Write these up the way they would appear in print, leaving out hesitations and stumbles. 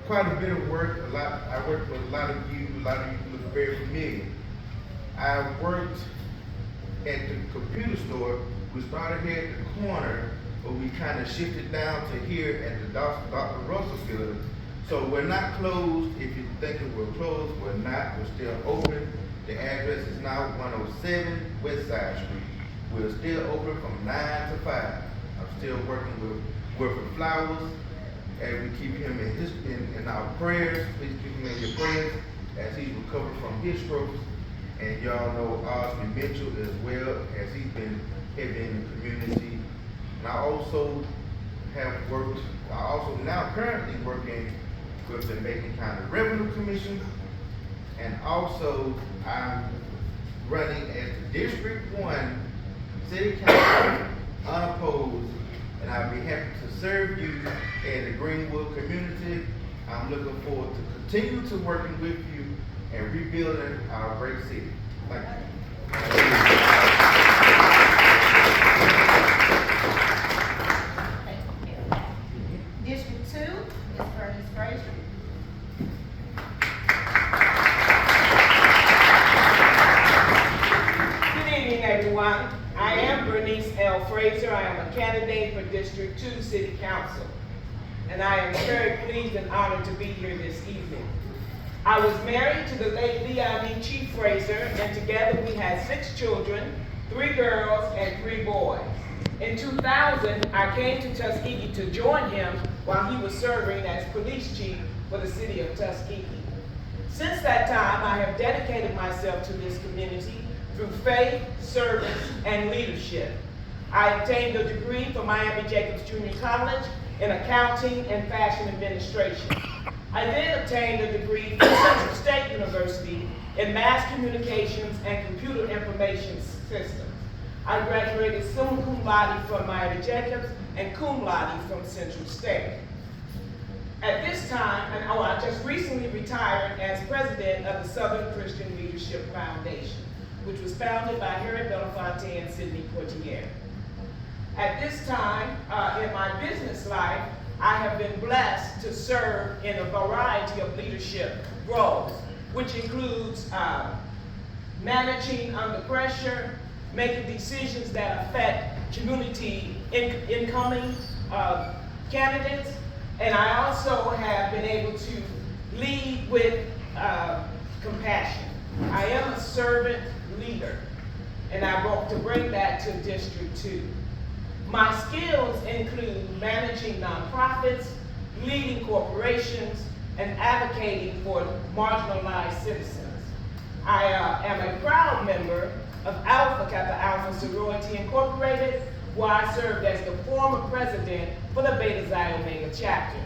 quite a bit of work. I worked with a lot of you. A lot of you look very familiar. I worked at the computer store. We started here at the corner, but we kind of shifted down to here at the Dr. Russell building. So we're not closed. If you think that we're closed, we're not. We're still open. The address is now 107 West Side Street. We're still open from 9 to 5. I'm still working with Wilford Flowers, and we keep him in our prayers. Please keep him in your prayers as he's recovered from his strokes. And y'all know Osby Mitchell as well, as he's been heavy in the community. And I also now currently working with the Macon County Revenue Commission, and also I'm running as the District 1 City Council unopposed, and I'll be happy to serve you in the Greenwood community. I'm looking forward to continue to working with you and rebuilding our great city. Thank you. District 2 is Bernice Frazier. Good evening, everyone. I am Bernice L. Frazier. I am a candidate for District 2 City Council, and I am very pleased and honored to be here this evening. I was married to the late Leonie Chief Frazier, and together we had 6 children, 3 girls and 3 boys. In 2000, I came to Tuskegee to join him while he was serving as police chief for the city of Tuskegee. Since that time, I have dedicated myself to this community through faith, service, and leadership. I obtained a degree from Miami Jacobs Junior College in accounting and fashion administration. I then obtained a degree from Central State University in mass communications and computer information systems. I graduated summa cum laude from Miami Jacobs and cum laude from Central State. At this time, I just recently retired as president of the Southern Christian Leadership Foundation, which was founded by Harry Belafonte and Sidney Portier. At this time, in my business life, I have been blessed to serve in a variety of leadership roles, which includes managing under pressure, making decisions that affect community incoming candidates, and I also have been able to lead with compassion. I am a servant leader, and I want to bring that to District 2. My skills include managing nonprofits, leading corporations, and advocating for marginalized citizens. I am a proud member of Alpha Kappa Alpha Sorority Incorporated, where I served as the former president for the Beta Xi Omega chapter.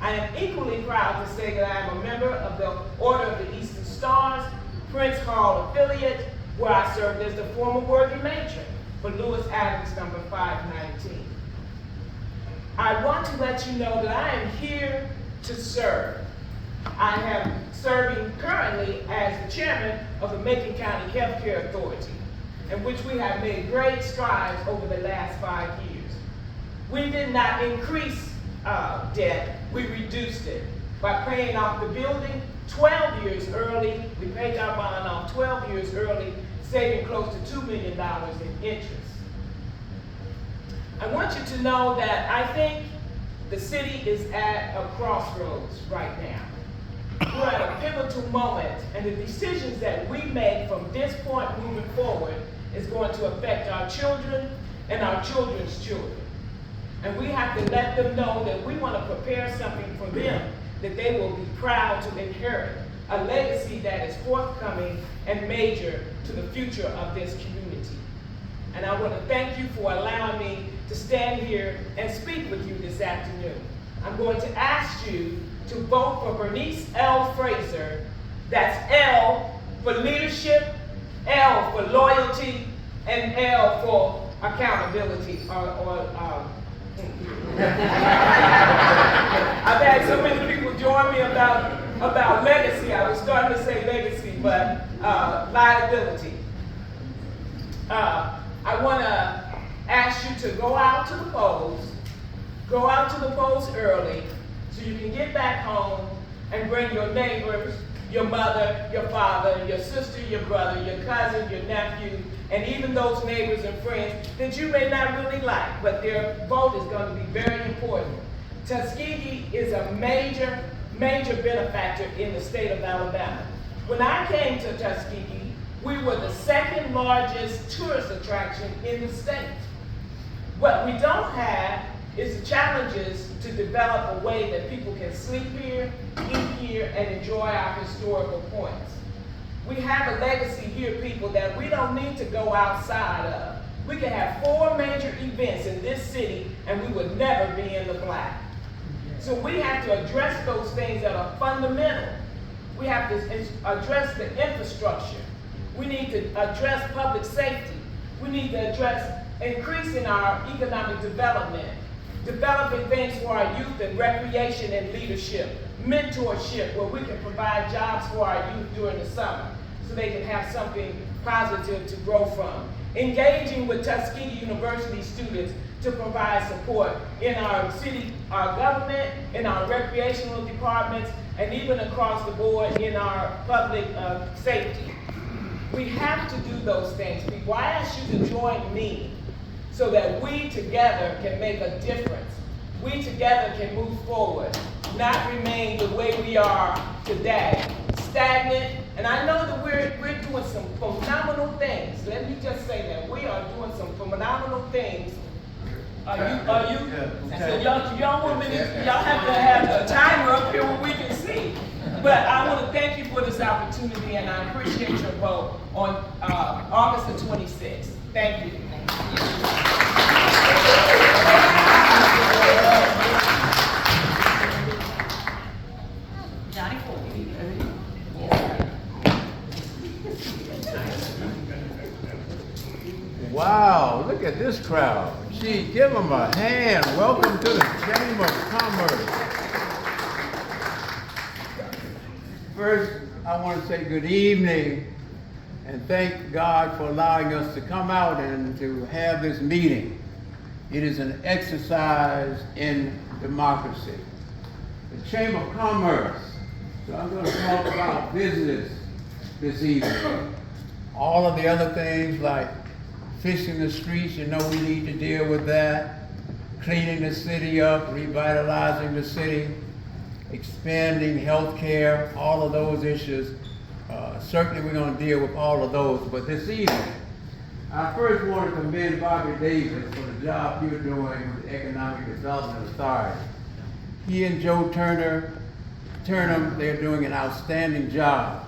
I am equally proud to say that I am a member of the Order of the Eastern Stars, Prince Hall affiliate, where I served as the former worthy matron for Lewis Adams number 519. I want to let you know that I am here to serve. I am serving currently as the chairman of the Macon County Healthcare Authority, in which we have made great strides over the last 5 years. We did not increase debt, we reduced it by paying off the building 12 years early. We paid our bond off 12 years early, saving close to $2 million in interest. I want you to know that I think the city is at a crossroads right now. We're at a pivotal moment, and the decisions that we make from this point moving forward is going to affect our children and our children's children. And we have to let them know that we want to prepare something for them that they will be proud to inherit, a legacy that is forthcoming and major to the future of this community. And I want to thank you for allowing me to stand here and speak with you this afternoon. I'm going to ask you to vote for Bernice L. Frazier. That's L for leadership, L for loyalty, and L for accountability. I've had so many people join me about legacy. I was starting to say legacy, but liability. I want to ask you to go out to the polls early so you can get back home and bring your neighbors, your mother, your father, your sister, your brother, your cousin, your nephew, and even those neighbors and friends that you may not really like, but their vote is going to be very important. Tuskegee is a major benefactor in the state of Alabama. When I came to Tuskegee, we were the second largest tourist attraction in the state. What we don't have is the challenges to develop a way that people can sleep here, eat here, and enjoy our historical points. We have a legacy here, people, that we don't need to go outside of. We can have 4 major events in this city and we would never be in the black. So we have to address those things that are fundamental. We have to address the infrastructure. We need to address public safety. We need to address increasing our economic development, developing things for our youth and recreation and leadership, mentorship, where we can provide jobs for our youth during the summer so they can have something positive to grow from. Engaging with Tuskegee University students to provide support in our city, our government, in our recreational departments, and even across the board in our public safety. We have to do those things, people. I ask you to join me so that we together can make a difference. We together can move forward, not remain the way we are today, stagnant. And I know that we're doing some phenomenal things. Let me just say that we are doing some phenomenal things. Are you? So y'all want me to, y'all have to have the timer up here where we can see. But I want to thank you for this opportunity, and I appreciate your vote on August the 26th. Thank you. Johnny Ford. Wow, look at this crowd. Gee, give them a hand. Welcome to the Chamber of Commerce. First, I want to say good evening and thank God for allowing us to come out and to have this meeting. It is an exercise in democracy. The Chamber of Commerce. So I'm going to talk about business this evening. All of the other things like fixing the streets, you know we need to deal with that. Cleaning the city up, revitalizing the city, expanding health care, all of those issues. Certainly we're going to deal with all of those. But this evening, I first want to commend Bobby Davis for the job you're doing with the Economic Development Authority. He and Joe Turnham, they're doing an outstanding job.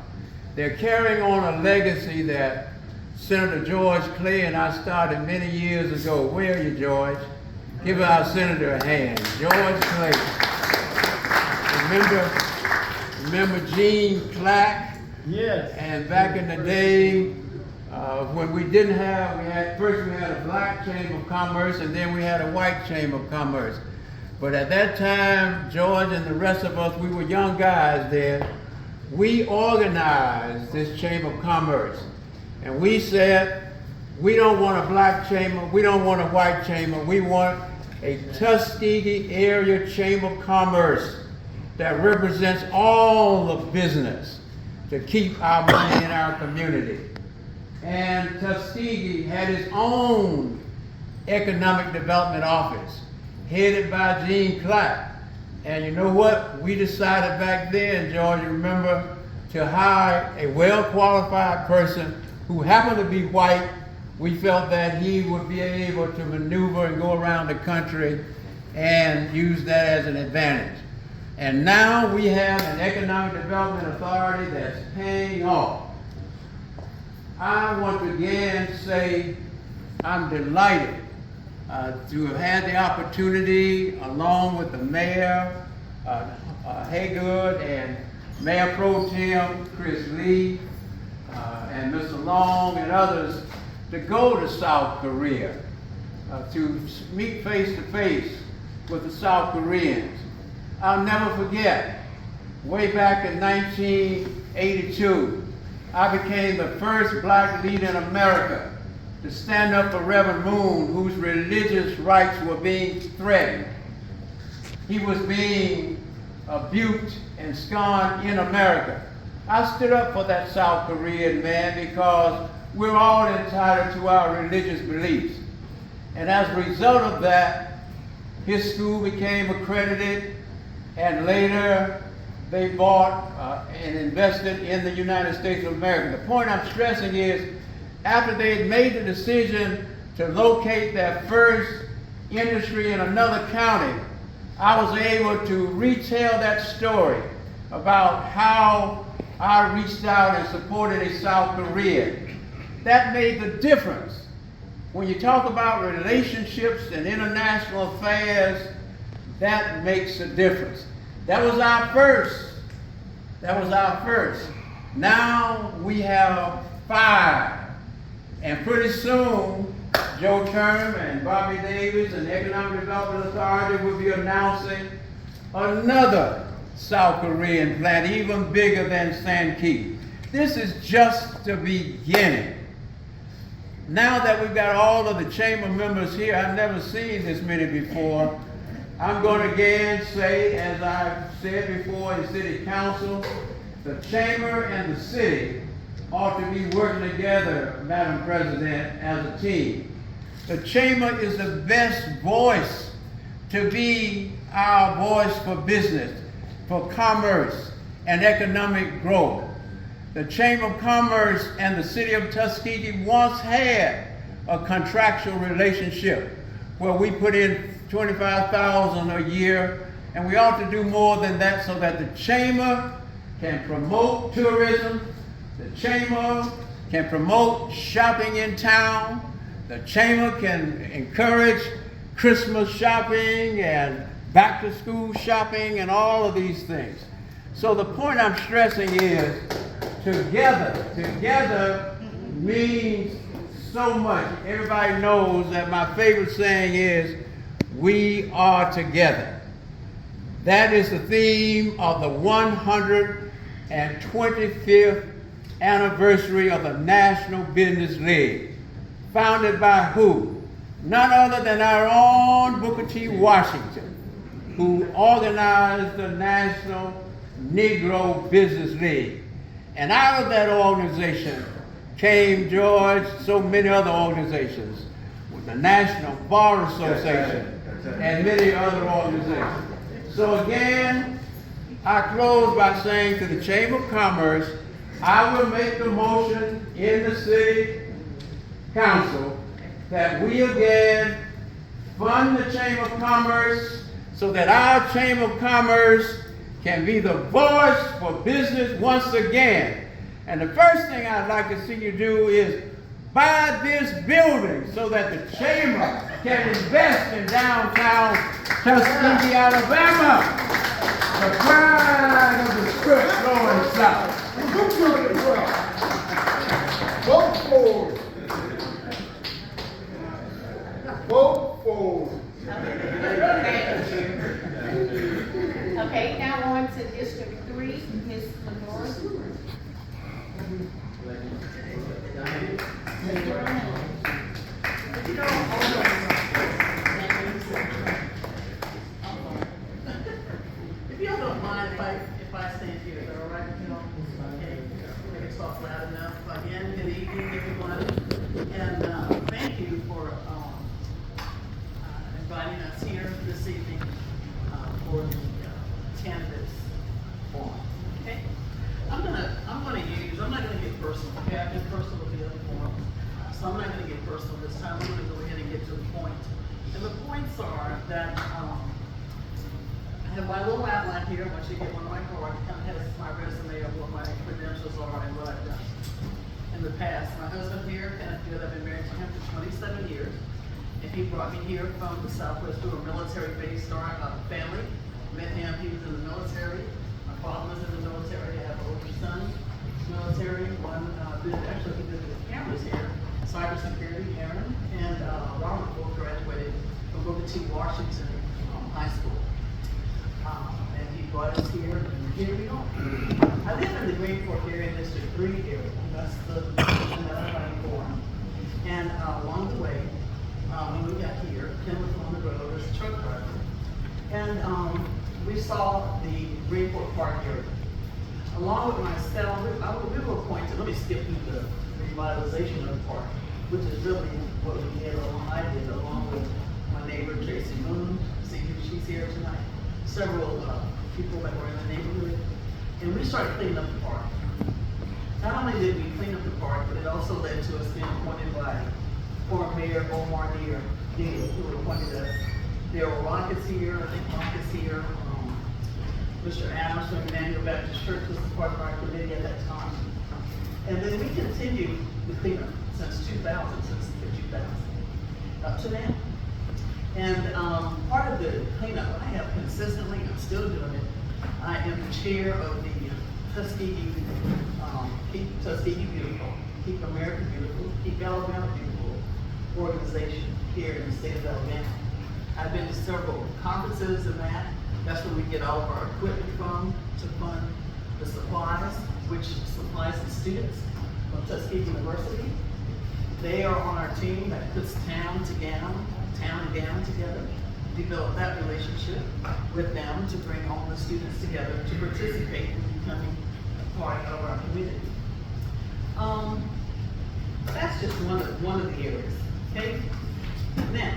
They're carrying on a legacy that Senator George Clay and I started many years ago. Where are you, George? Give our senator a hand. George Clay. Remember Gene Clack? Yes. And back in the day, when we didn't have, first we had a black Chamber of Commerce and then we had a white Chamber of Commerce. But at that time, George and the rest of us, we were young guys there. We organized this Chamber of Commerce. And we said, we don't want a black chamber, we don't want a white chamber, we want a Tuskegee area Chamber of Commerce that represents all the business to keep our money in our community. And Tuskegee had its own economic development office, headed by Gene Clack. And you know what? We decided back then, George, you remember, to hire a well-qualified person who happened to be white. We felt that he would be able to maneuver and go around the country and use that as an advantage. And now we have an economic development authority that's paying off. I want to again say I'm delighted to have had the opportunity, along with the mayor, Haygood, and Mayor Pro Tem Chris Lee, and Mr. Long and others, to go to South Korea, to meet face to face with the South Koreans. I'll never forget, way back in 1982, I became the first black leader in America to stand up for Reverend Moon, whose religious rights were being threatened. He was being abused ensconced in America. I stood up for that South Korean man because we're all entitled to our religious beliefs. And as a result of that, his school became accredited, and later they bought and invested in the United States of America. The point I'm stressing is, after they had made the decision to locate their first industry in another county, I was able to retell that story about how I reached out and supported a South Korean. That made the difference. When you talk about relationships and international affairs, that makes a difference. That was our first. Now we have 5. And pretty soon, Joe Turner and Bobby Davis and the Economic Development Authority will be announcing another South Korean plant, even bigger than Tuskegee. This is just the beginning. Now that we've got all of the chamber members here, I've never seen this many before. I'm going to again say, as I've said before in City Council, the chamber and the city ought to be working together, Madam President, as a team. The chamber is the best voice to be our voice for business, for commerce and economic growth. The Chamber of Commerce and the city of Tuskegee once had a contractual relationship where we put in $25,000 a year, and we ought to do more than that so that the chamber can promote tourism, the chamber can promote shopping in town, the chamber can encourage Christmas shopping and back to school shopping and all of these things. So the point I'm stressing is, together means so much. Everybody knows that my favorite saying is, we are together. That is the theme of the 125th anniversary of the National Business League. Founded by who? None other than our own Booker T. Washington, who organized the National Negro Business League. And out of that organization came, George, so many other organizations, with the National Bar Association and many other organizations. So again, I close by saying to the Chamber of Commerce, I will make the motion in the City Council that we again fund the Chamber of Commerce so that our Chamber of Commerce can be the voice for business once again. And the first thing I'd like to see you do is buy this building so that the chamber can invest in downtown Tuskegee, Alabama. The pride of the script flowing south. Vote for it. Vote for it. Okay, now on to District 3, Ms. Lenora. If y'all don't mind if I stand here, is that all right with y'all? Okay, make it talk loud enough. Again, good evening, everyone, and thank you for inviting us here this evening for the candidates forum. Okay, I'm not gonna get personal. Okay, I've been personal with the other forums, so I'm not gonna get personal this time. I'm gonna go ahead and get to the point. And the points are that I have my little outline here. Once you get one of my cards, it kind of has my resume of what my credentials are and what I've done in the past. My husband here, Kenneth Good, I've been married to him for 27 years. And he brought me here from the Southwest through a military-based family. Met him, he was in the military. My father was in the military. I have an older son, military. One he did the cameras here. Cybersecurity, Aaron, and Robert both graduated from Booker T. Washington High School. And he brought us here, and here we are. I live in the Greenport area, District 3 area. That's the position that I'm running for. And along the way, when we got here, Ken was on the road as a truck driver. And we saw the Greenport Park area. Along with myself, we were appointed, let me skip through the revitalization of the park, which is really what we did, I did, along with my neighbor Tracy Moon, see who she's here tonight, several people that were in the neighborhood, and we started cleaning up the park. Not only did we clean up the park, but it also led to us being appointed by former Mayor Omar Deere, who appointed us. There were Rockets here, I think Rockets here, Mr. Adams from Emmanuel Baptist Church was part of our committee at that time. And then we continued the cleanup since 2000, since the 2000, up to now. And part of the cleanup I have consistently, I'm still doing it, I am the chair of the Tuskegee, Keep Tuskegee Beautiful, Keep America Beautiful, Keep Alabama Beautiful organization here in the state of Alabama. I've been to several conferences and that. That's where we get all of our equipment from to fund the supplies, which supplies the students from Tuskegee University. They are on our team that puts town and gown together, develop that relationship with them to bring all the students together to participate in becoming a part of our community. That's just one of the areas, okay? Now,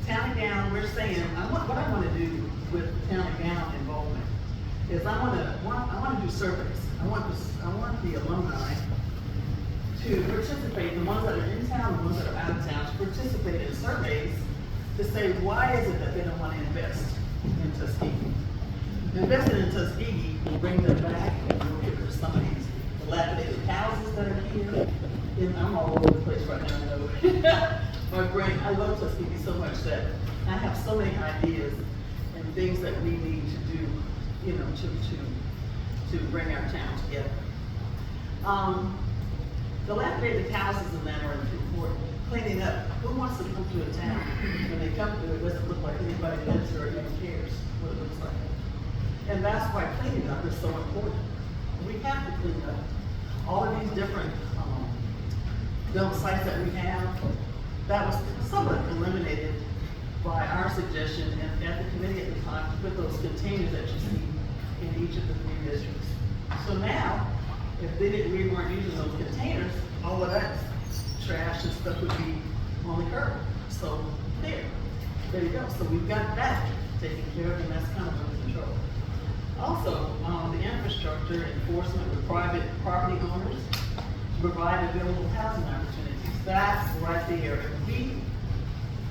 town and gown, we're saying, what I want to do with town and gown involvement is I want to do surveys. I want the alumni to participate, the ones that are in town, the ones that are out of town, to participate in surveys to say, why is it that they don't want to invest in Tuskegee? Investing in Tuskegee will bring them back and look at some of these dilapidated houses that are here. And I'm all over the place right now, I know. My brain, I love Tuskegee so much that I have so many ideas and things that we need to do, you know, to bring our town together. Dilapidated houses and that are important. Cleaning up. Who wants to come to a town when they come to it, it doesn't look like anybody lives or even cares what it looks like. And that's why cleaning up is so important. We have to clean up all of these different dump sites that we have. That was somewhat eliminated by our suggestion and at the committee at the time to put those containers that you see in each of the 3 districts. So now, if we weren't using those containers, all of that trash and stuff would be on the curb. So there you go. So we've got that taken care of, and that's kind of under control. Also, the infrastructure enforcement with private property owners to provide available housing opportunities. That's right there. If we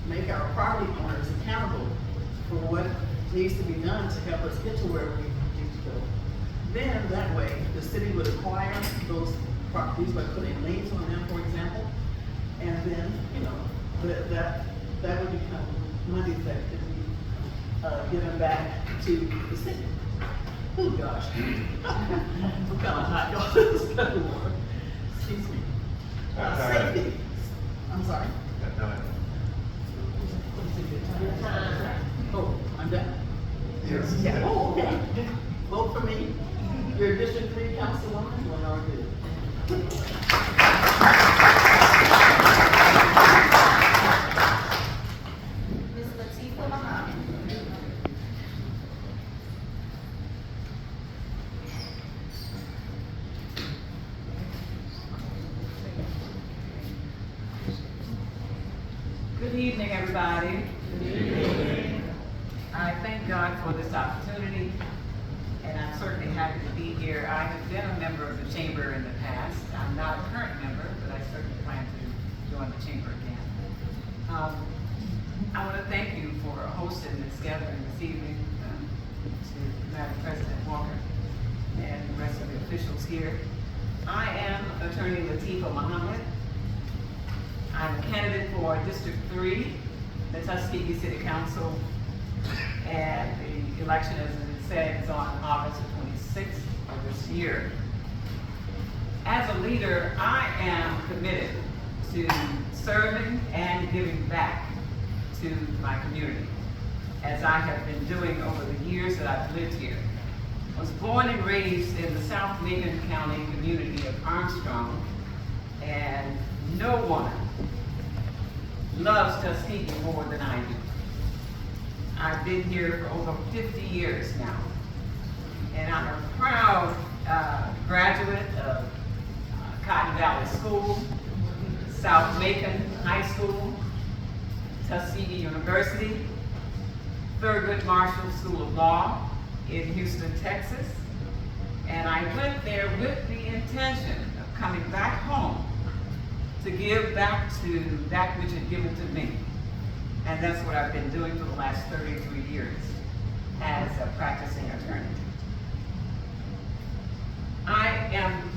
make our property owners accountable for what needs to be done to help us get to where we need to go, then that way the city would acquire those properties by putting liens on them, for example, and then, you know, that would become money that could be given back to the city. Oh gosh, I'm kind of hot, y'all. This is kind of warm. Excuse me. Safety. I'm sorry. Oh, I'm done. Yes. Yeah. Oh, okay. Vote for me. Your District 3 Councilwoman, Lenore Good. Ms. Latifah Muhammad. Good evening, everybody. Good evening. I thank God for this opportunity, and I'm certainly happy to be here. I have been a member of the chamber in the past. I'm not a current member, but I certainly plan to join the chamber again. I want to thank you for hosting this gathering this evening, to Madam President Walker and the rest of the officials here. I am Attorney Latifah Muhammad. I'm a candidate for District 3, the Tuskegee City Council, and the election, as it said, is on August 26th of this year. As a leader, I am committed to serving and giving back to my community, as I have been doing over the years that I've lived here. I was born and raised in the South Macon County community of Armstrong, and no one loves Tuskegee more than I do. I've been here for over 50 years now. And I'm a proud graduate of Cotton Valley School, South Macon High School, Tuskegee University, Thurgood Marshall School of Law in Houston, Texas. And I went there with the intention of coming back home to give back to that which had given to me. And that's what I've been doing for the last 33 years as a practicing attorney. I am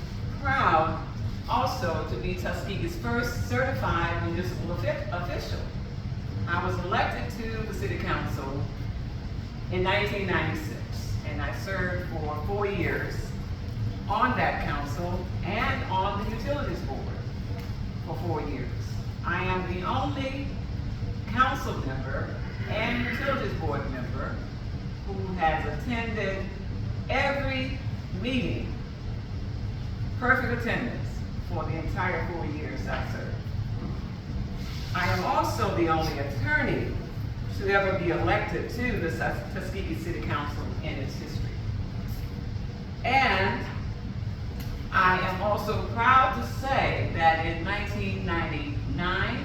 proud also to be Tuskegee's first certified municipal official. I was elected to the city council in 1996, and I served for 4 years on that council and on the utilities board for 4 years. I am the only council member and utilities board member who has attended every meeting, perfect attendance, for the entire 4 years I served. I am also the only attorney to ever be elected to the Tuskegee City Council in its history. And I am also proud to say that in 1999,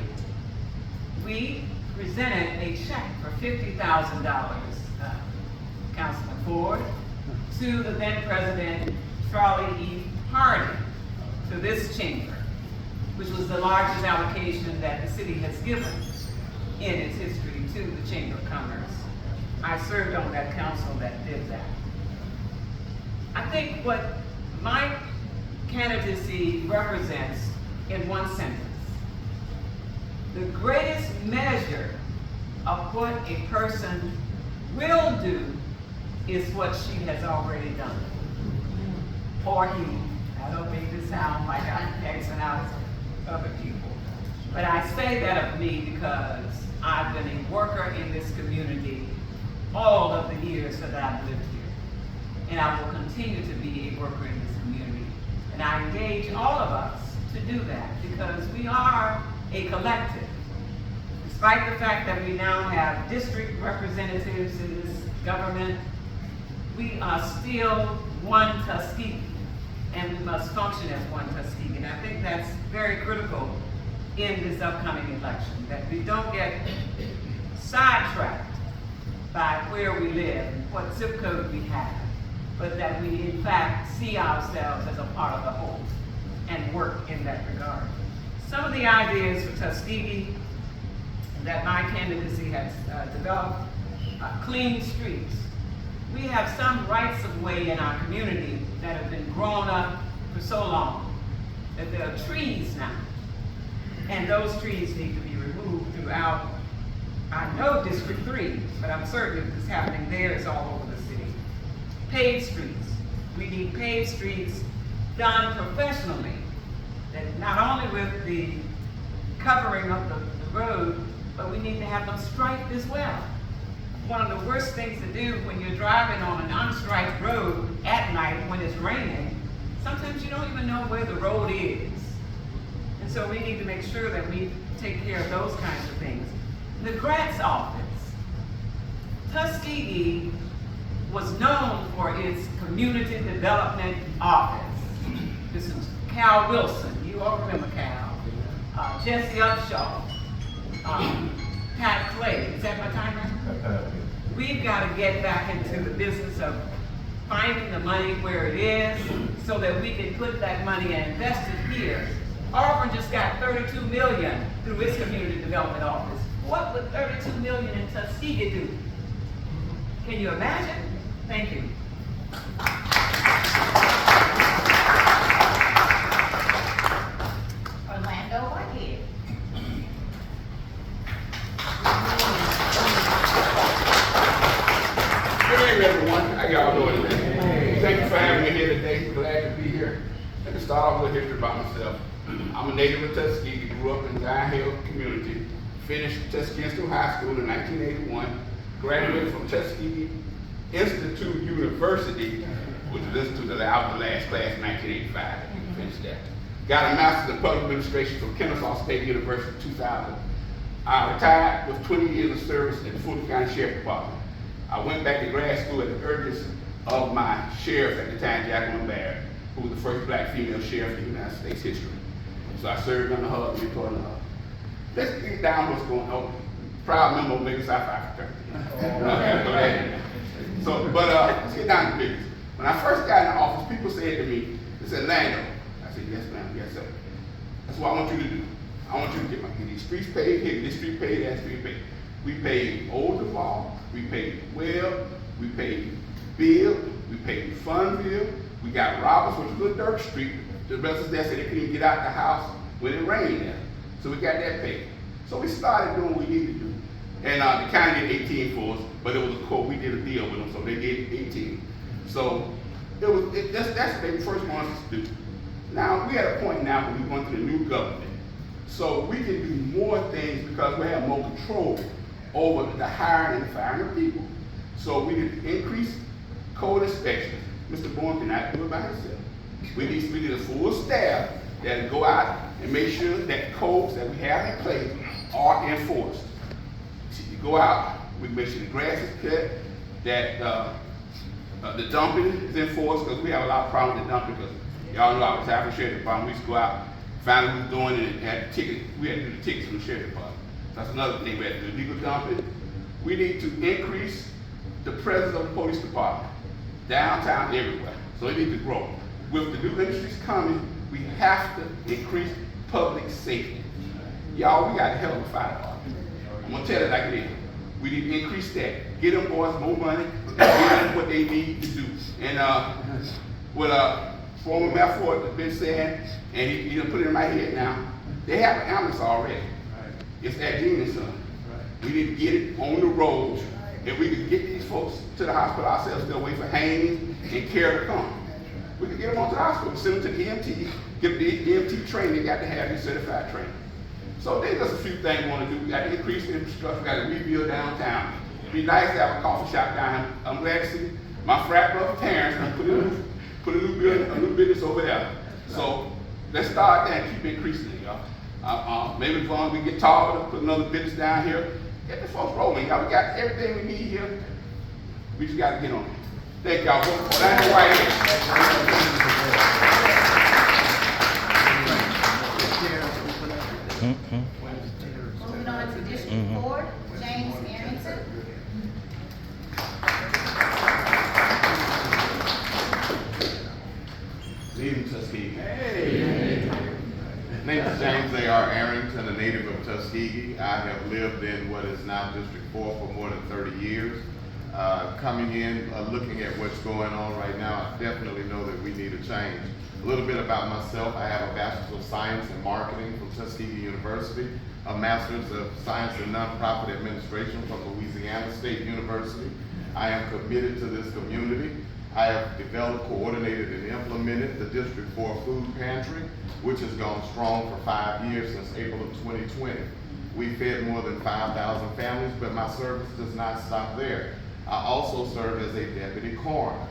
we presented a check for $50,000, Councilman Ford, to the then President Charlie E. Harding, to this chamber, which was the largest allocation that the city has given in its history to the Chamber of Commerce. I served on that council that did that. I think what my candidacy represents in one sentence: the greatest measure of what a person will do is what she has already done, or he. I don't mean to sound like I'm Xing out other people, but I say that of me because I've been a worker in this community all of the years that I've lived here, and I will continue to be a worker in this community. And I engage all of us to do that because we are a collective. Despite the fact that we now have district representatives in this government, we are still one Tuskegee, and we must function as one Tuskegee. And I think that's very critical in this upcoming election, that we don't get sidetracked by where we live and what zip code we have, but that we in fact see ourselves as a part of the whole and work in that regard. Some of the ideas for Tuskegee that my candidacy has developed: clean streets. We have some rights of way in our community that have been grown up for so long that there are trees now, and those trees need to be removed throughout, I know District 3, but I'm certain if it's happening there, it's all over the city. Paved streets. We need paved streets done professionally, that not only with the covering of the road, but we need to have them striped as well. One of the worst things to do when you're driving on an unstriped road at night when it's raining, sometimes you don't even know where the road is. And so we need to make sure that we take care of those kinds of things. The grants office. Tuskegee was known for its community development office. This is Cal Wilson. You all remember Cal. Jesse Upshaw. Pat Clay. Is that my timer? We've got to get back into the business of finding the money where it is so that we can put that money and invest it here. Auburn just got $32 million through its community development office. What would $32 million in Tuskegee do? Can you imagine? Thank you. Orlando Whitehead. Good evening, everyone. How y'all doing today? Thank you for having me here today. Glad to be here. Let me start off with a history about myself. I'm a native of Tuskegee, grew up in Zion Hill community, finished Tuskegee High School in 1981, graduated from Tuskegee Institute University, which was Institute that I was the last class in 1985, finished that. Got a master's in public administration from Kennesaw State University in 2000. I retired with 20 years of service at the Fulton County Sheriff Department. I went back to grad school at the urgence of my sheriff at the time, Jacqueline Barrett, who was the first black female sheriff in the United States history. So I served under her, reporting her. Let's get down what's going on. Proud member of Lagos, South Africa. Let's get down to business. When I first got in the office, people said to me, they said, Lando. I said, yes ma'am, yes sir. That's what I want you to do. I want you to get these streets paid, here, this street paid, that street paid. We paid Old Duval, we paid Webb, we paid Bill, we paid Funville, we got Roberts, which was a dirt street. The residents there said they couldn't even get out the house when it rained there. So we got that paid. So we started doing what we needed to do. And the county did 18 for us, but it was a quote, we did a deal with them, so they did 18. So that's what they first wanted us to do. Now, we're at a point now where we're going to the new government. So we can do more things because we have more control over the hiring and firing of people. So we need to increase code inspections. Mr. Bourne cannot do it by himself. We need a full staff that go out and make sure that codes that we have in place are enforced. So you go out, we make sure the grass is cut, that the dumping is enforced, because we have a lot of problems with dumping, because y'all know I was having a sheriff department. We used to go out, find who's doing it, and had the ticket. We had to do the tickets from the sheriff department. That's another thing. We had to do legal dumping. We need to increase the presence of the police department downtown, everywhere. So it needs to grow. With the new industries coming, we have to increase public safety. Y'all, we got a hell of a fire department. I'm gonna tell it like it is. We need to increase that. Get them boys more money and give them what they need to do. And what former Mayor Ford has been saying, and he done put it in my head now, they have an ambulance already. It's at Gene & Son. We need to get it on the road, and we can get these folks to the hospital ourselves. They'll wait for Haynes and care to come. We can get them onto the hospital, send them to the EMT, get the EMT training. They got to have these certified training. So there's just a few things we want to do. We got to increase the infrastructure. We got to rebuild downtown. It'd be nice to have a coffee shop down here. I'm glad to see my frat brother Terrence put a new business over there. So let's start there and keep increasing it, y'all. Maybe if we get taller, put another business down here. Get the folks rolling, y'all. We got everything we need here. We just got to get on it. Thank y'all. That's right here. Moving on to District 4, James Arrington. Good evening, Tuskegee. Hey! My name is James A.R. Arrington, a native of Tuskegee. I have lived in what is now District 4 for more than 30 years. Coming in, looking at what's going on right now, I definitely know that we need a change. A little bit about myself. I have a Bachelor's of Science in Marketing from Tuskegee University, a Master's of Science in Nonprofit Administration from Louisiana State University. I am committed to this community. I have developed, coordinated, and implemented the District 4 Food Pantry, which has gone strong for 5 years since April of 2020. We fed more than 5,000 families, but my service does not stop there. I also serve as a deputy coroner.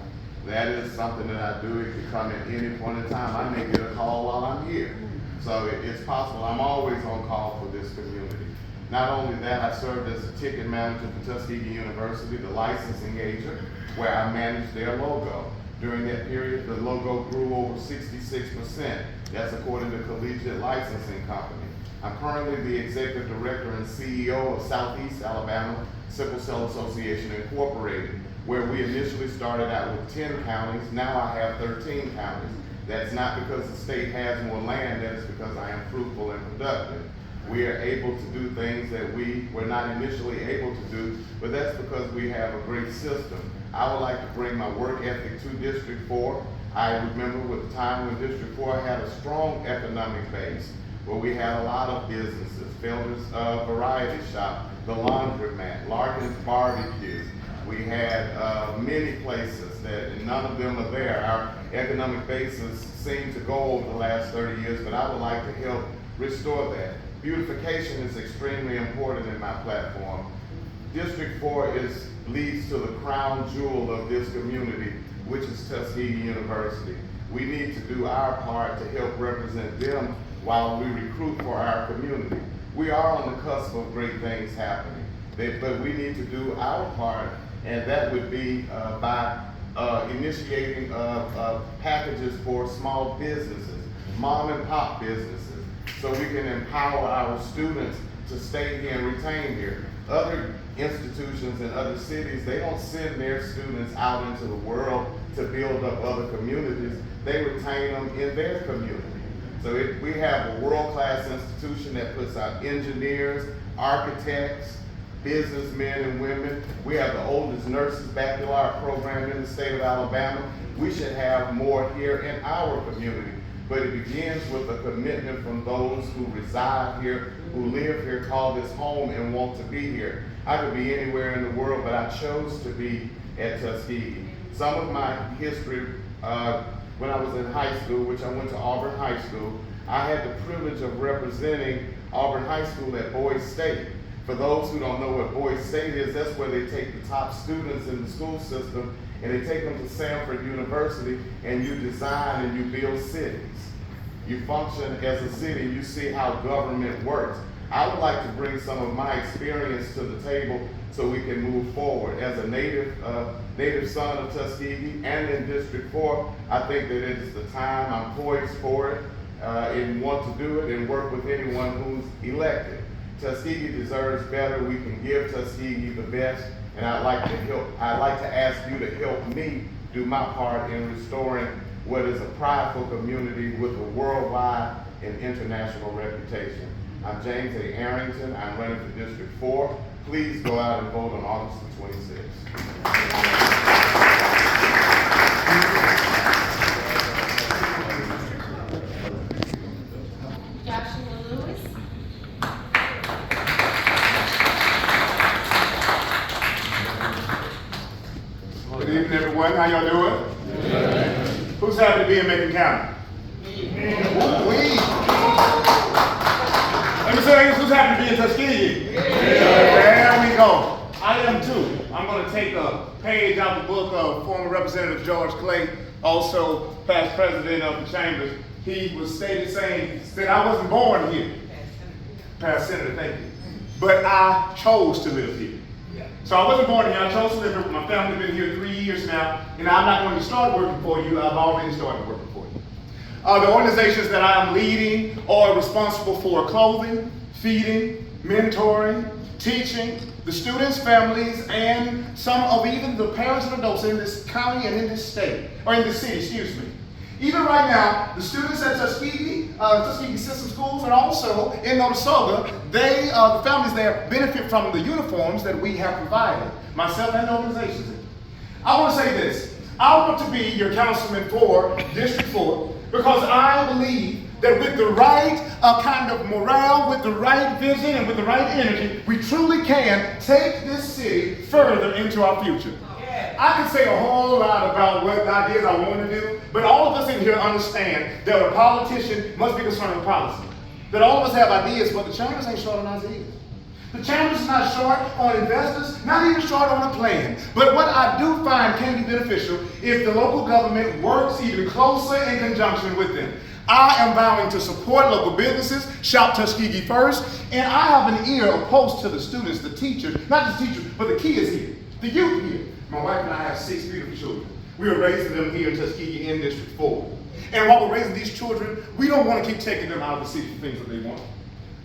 That is something that I do. It can come at any point in time. I may get a call while I'm here. So it's possible. I'm always on call for this community. Not only that, I served as a ticket manager for Tuskegee University, the licensing agent, where I managed their logo. During that period, the logo grew over 66%. That's according to Collegiate Licensing Company. I'm currently the executive director and CEO of Southeast Alabama Sickle Cell Association Incorporated, where we initially started out with 10 counties. Now I have 13 counties. That's not because the state has more land, that is because I am fruitful and productive. We are able to do things that we were not initially able to do, but that's because we have a great system. I would like to bring my work ethic to District 4. I remember with the time when District 4 had a strong economic base, where we had a lot of businesses, Felder's Variety Shop, the Laundromat, Larkin's Barbecue. We had many places that none of them are there. Our economic basis seemed to go over the last 30 years, but I would like to help restore that. Beautification is extremely important in my platform. District 4 leads to the crown jewel of this community, which is Tuskegee University. We need to do our part to help represent them while we recruit for our community. We are on the cusp of great things happening. But we need to do our part, and that would be by initiating packages for small businesses, mom and pop businesses, so we can empower our students to stay here and retain here. Other institutions in other cities, they don't send their students out into the world to build up other communities. They retain them in their community. So if we have a world-class institution that puts out engineers, architects, businessmen and women. We have the oldest nurses baccalaureate program in the state of Alabama. We should have more here in our community. But it begins with a commitment from those who reside here, who live here, call this home, and want to be here. I could be anywhere in the world, but I chose to be at Tuskegee. Some of my history, when I was in high school, which I went to Auburn High School, I had the privilege of representing Auburn High School at Boys State. For those who don't know what Boys State is, that's where they take the top students in the school system and they take them to Samford University, and you design and you build cities. You function as a city, you see how government works. I would like to bring some of my experience to the table so we can move forward. As a native son of Tuskegee and in District 4, I think that it is the time. I'm poised for it and want to do it and work with anyone who's elected. Tuskegee deserves better. We can give Tuskegee the best, and I'd like to ask you to help me do my part in restoring what is a prideful community with a worldwide and international reputation. I'm James A. Arrington. I'm running for District 4. Please go out and vote on August the 26th. Good evening, everyone. How y'all doing? Good. Who's happy to be in Macon County? Me. Let me say this, who's happy to be in Tuskegee? There we go. I am too. I'm going to take a page out of the book of former Representative George Clay, also past president of the Chambers. He was stated saying that I wasn't born here. Past senator, thank you. But I chose to live here. So I wasn't born here, I chose to live here. My family has been here 3 years now, and I'm not going to start working for you, I've already started working for you. The organizations that I am leading are responsible for clothing, feeding, mentoring, teaching, the students' families, and some of even the parents and adults in this county and in this state, or in this city, excuse me. Even right now, the students at Tuskegee System Schools, and also in Notasulga, the families there benefit from the uniforms that we have provided, myself and the organizations. I want to say this. I want to be your councilman for District 4 because I believe that with the right kind of morale, with the right vision, and with the right energy, we truly can take this city further into our future. I could say a whole lot about what ideas I want to do, but all of us in here understand that a politician must be concerned with policy. That all of us have ideas, but the Chambers ain't short on ideas. The Chambers is not short on investors, not even short on a plan. But what I do find can be beneficial if the local government works even closer in conjunction with them. I am vowing to support local businesses, shop Tuskegee first, and I have an ear opposed to the students, the teachers, not just teachers, but the kids here, the youth here. My wife and I have 6 beautiful children. We are raising them here in Tuskegee in District 4. And while we're raising these children, we don't want to keep taking them out of the city for things that they want.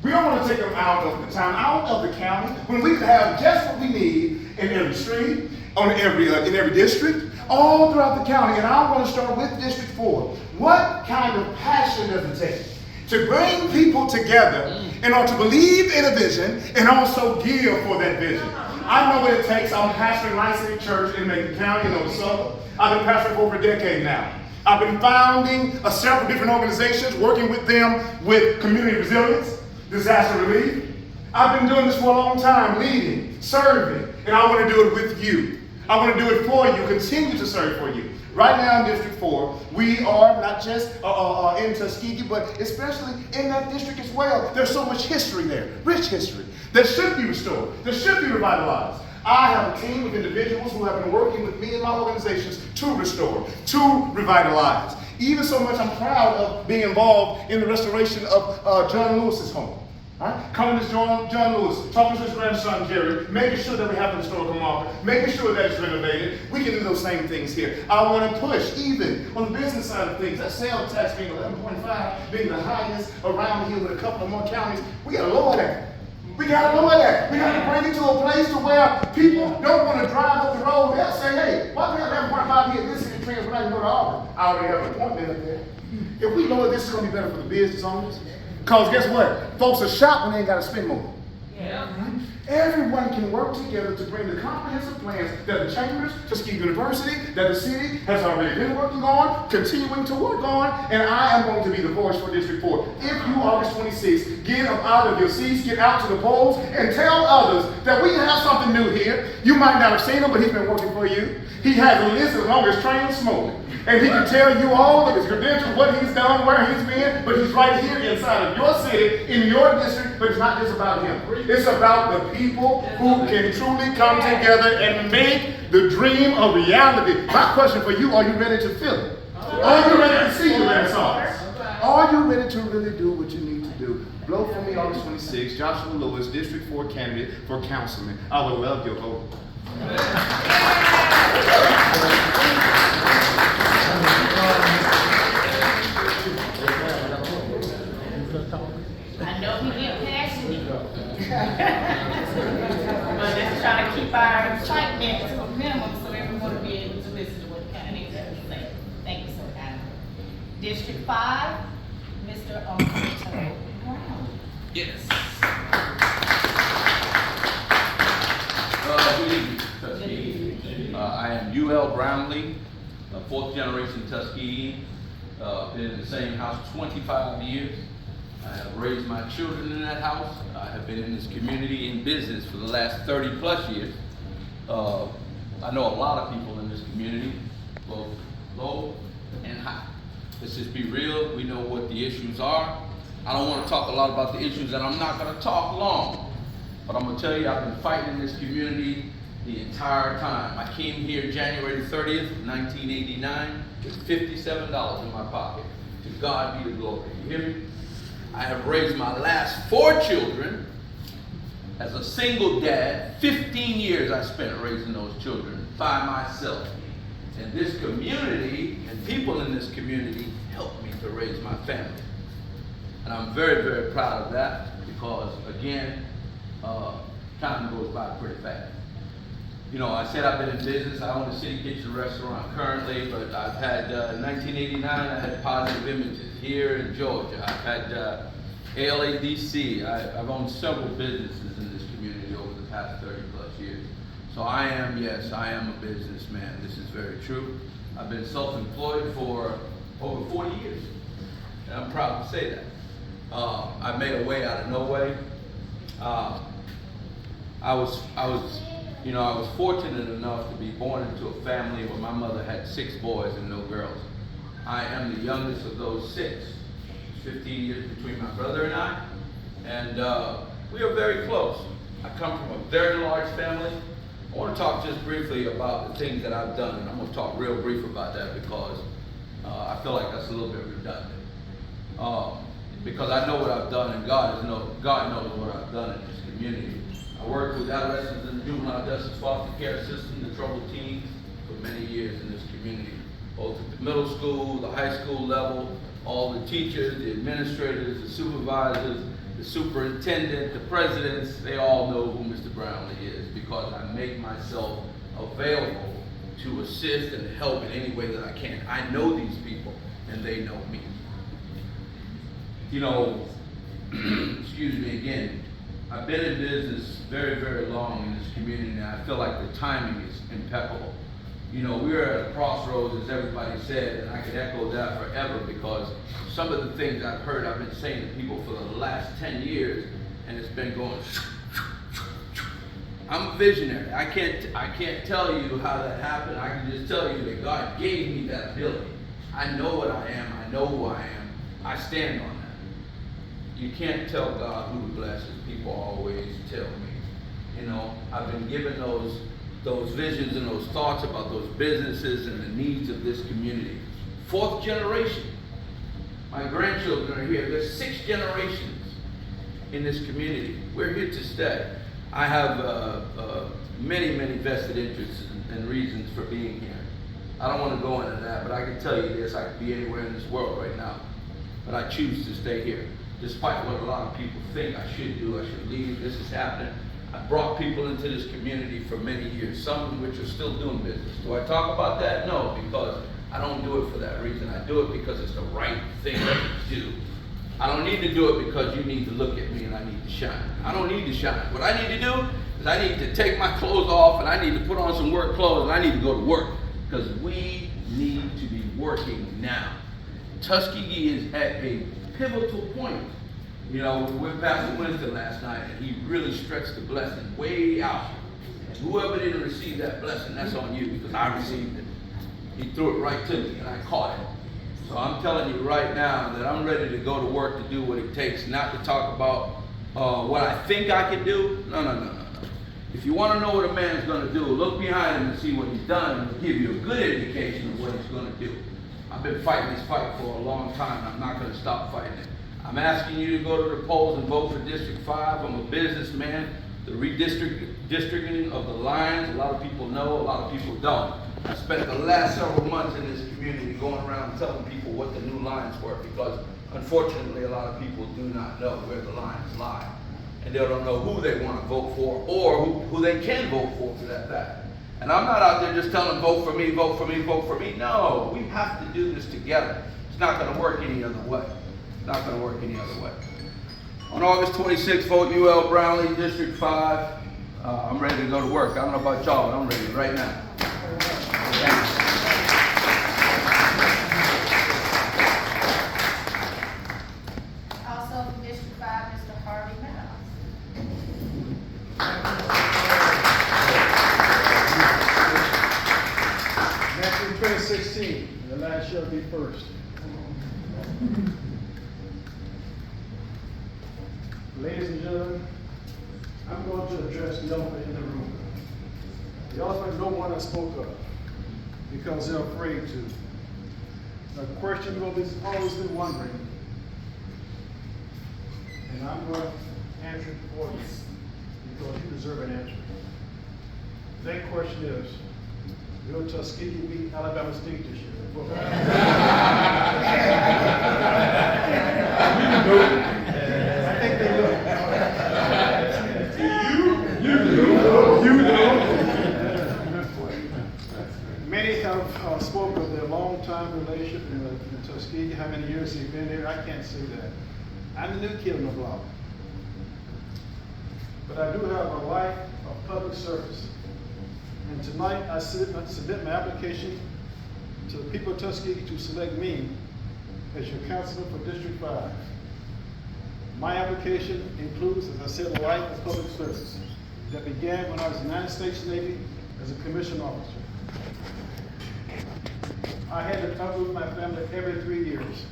We don't want to take them out of the town, out of the county, when we could have just what we need in every street, in every district, all throughout the county. And I want to start with District 4. What kind of passion does it take to bring people together in order to believe in a vision and also give for that vision? I know what it takes. I'm pastoring Life City Church in Macon County in Notasulga. I've been pastoring for over a decade now. I've been founding several different organizations, working with them with community resilience, disaster relief. I've been doing this for a long time, leading, serving, and I want to do it with you. I want to do it for you, continue to serve for you. Right now in District 4, we are not just in Tuskegee, but especially in that district as well. There's so much history there, rich history, that should be restored, that should be revitalized. I have a team of individuals who have been working with me and my organizations to restore, to revitalize. Even so much I'm proud of being involved in the restoration of John Lewis's home. Right? Coming to John Lewis, talking to his grandson Jerry, making sure that we have the historical marker, making sure that it's renovated. We can do those same things here. I want to push even on the business side of things. That sales tax being 11.5, being the highest around here with a couple of more counties. We got to lower that. We got to lower that. We got to bring it to a place to where people don't want to drive up the road. They'll say, hey, why do we have 11.5 here? This city trans when I can go to Auburn. I already have an appointment up there. If we lower this, it's going to be better for the business owners. Because guess what? Folks are shopping when they ain't got to spend more. Yeah. Everyone can work together to bring the comprehensive plans that the chambers, Tuskegee University, that the city has already been working on, continuing to work on, and I am going to be the voice for District 4. If you, August 26th, get up out of your seats, get out to the polls, and tell others that we have something new here. You might not have seen him, but he's been working for you. He has a list as long as train smoking. And he can tell you all of his credentials, what he's done, where he's been, but he's right here inside of your city, in your district, but it's not just about him. It's about the people who can truly come together and make the dream a reality. My question for you, are you ready to feel it? Are you ready to see the Renaissance? Are you ready to really do what you need to do? Blow for me August 26th, Joshua Lewis, District 4 candidate for councilman. I would love your vote. I know we get passionate. But let's try to keep our excitement to a minimum so everyone will be able to listen to what the candidates have to say. Thank you so kindly. District 5, Mr. Brown. Yes. Good evening, Tuskegee. I am U.L. Brownlee, a fourth generation Tuskegee. Been in the same house 25 years. I have raised my children in that house. I have been in this community in business for the last 30 plus years. I know a lot of people in this community, both low and high. Let's just be real. We know what the issues are. I don't want to talk a lot about the issues, and I'm not going to talk long. But I'm going to tell you, I've been fighting in this community the entire time. I came here January 30th, 1989 with $57 in my pocket. To God be the glory. You hear me? I have raised my last 4 children as a single dad. 15 years I spent raising those children by myself. And this community and people in this community helped me to raise my family. And I'm very, very proud of that because, again, time goes by pretty fast. You know, I said I've been in business. I own a City Kitchen restaurant currently, but I've had, in 1989, I had Positive Images here in Georgia. I've had ALADC. I've owned several businesses in this community over the past 30 plus years. So I am a businessman. This is very true. I've been self-employed for over 40 years, and I'm proud to say that. I made a way out of no way. I was fortunate enough to be born into a family where my mother had 6 boys and no girls. I am the youngest of those 6. 15 years between my brother and I, and we are very close. I come from a very large family. I want to talk just briefly about the things that I've done, and I'm going to talk real brief about that because I feel like that's a little bit redundant. Because I know what I've done, and God knows what I've done in this community. I worked with adolescents in the juvenile justice foster care system, the troubled teens, for many years in this community, both at the middle school, the high school level. All the teachers, the administrators, the supervisors, the superintendent, the presidents, they all know who Mr. Brownlee is because I make myself available to assist and help in any way that I can. I know these people and they know me. You know, excuse me again, I've been in business very, very long in this community and I feel like the timing is impeccable. You know, we're at a crossroads, as everybody said, and I could echo that forever because some of the things I've heard, I've been saying to people for the last 10 years, and it's been going. I'm a visionary. I can't tell you how that happened. I can just tell you that God gave me that ability. I know what I am. I know who I am. I stand on that. You can't tell God who to bless, as people always tell me. You know, I've been given those visions and those thoughts about those businesses and the needs of this community. 4th generation. My grandchildren are here. There's 6 generations in this community. We're here to stay. I have many vested interests and reasons for being here. I don't want to go into that, but I can tell you this, I could be anywhere in this world right now. But I choose to stay here, despite what a lot of people think I should do, I should leave, this is happening. I brought people into this community for many years, some of which are still doing business. Do I talk about that? No, because I don't do it for that reason. I do it because it's the right thing to do. I don't need to do it because you need to look at me and I need to shine. I don't need to shine. What I need to do is I need to take my clothes off and I need to put on some work clothes and I need to go to work. Because we need to be working now. Tuskegee is at a pivotal point. You know, we went Pastor Winston last night and he really stretched the blessing way out. And whoever didn't receive that blessing, that's on you because I received it. He threw it right to me and I caught it. So I'm telling you right now that I'm ready to go to work to do what it takes, not to talk about what I think I can do. No. If you want to know what a man's going to do, look behind him and see what he's done, and it'll give you a good indication of what he's going to do. I've been fighting this fight for a long time, and I'm not going to stop fighting it. I'm asking you to go to the polls and vote for District 5. I'm a businessman. The redistricting of the lines, a lot of people know, a lot of people don't. I spent the last several months in this community going around telling people what the new lines were, because unfortunately a lot of people do not know where the lines lie. And they don't know who they want to vote for or who they can vote for that fact. And I'm not out there just telling them, vote for me, vote for me, vote for me. No, we have to do this together. It's not going to work any other way. It's not going to work any other way. On August 26th, vote UL Brownlee, District 5. I'm ready to go to work. I don't know about y'all, but I'm ready right now. Also from District 5, Mr. Harvey Miles. Matthew 2016, the last shall be first. Ladies and gentlemen, I'm going to address the elephant in the room. The elephant no one has spoke of because they're afraid to. A question you've always been wondering, and I'm going to answer it for you because you deserve an answer. That question is, will Tuskegee beat Alabama State this year? I think they will. You know. Many have spoke of their long-time relationship in Tuskegee, how many years they've been there. I can't say that. I'm the new kid on the block. But I do have a life of public service. And tonight I submit my application to the people of Tuskegee to select me as your counselor for District 5. My application includes, as I said, a life of public service that began when I was in the United States Navy as a commissioned officer. I had to travel with my family every 3 years.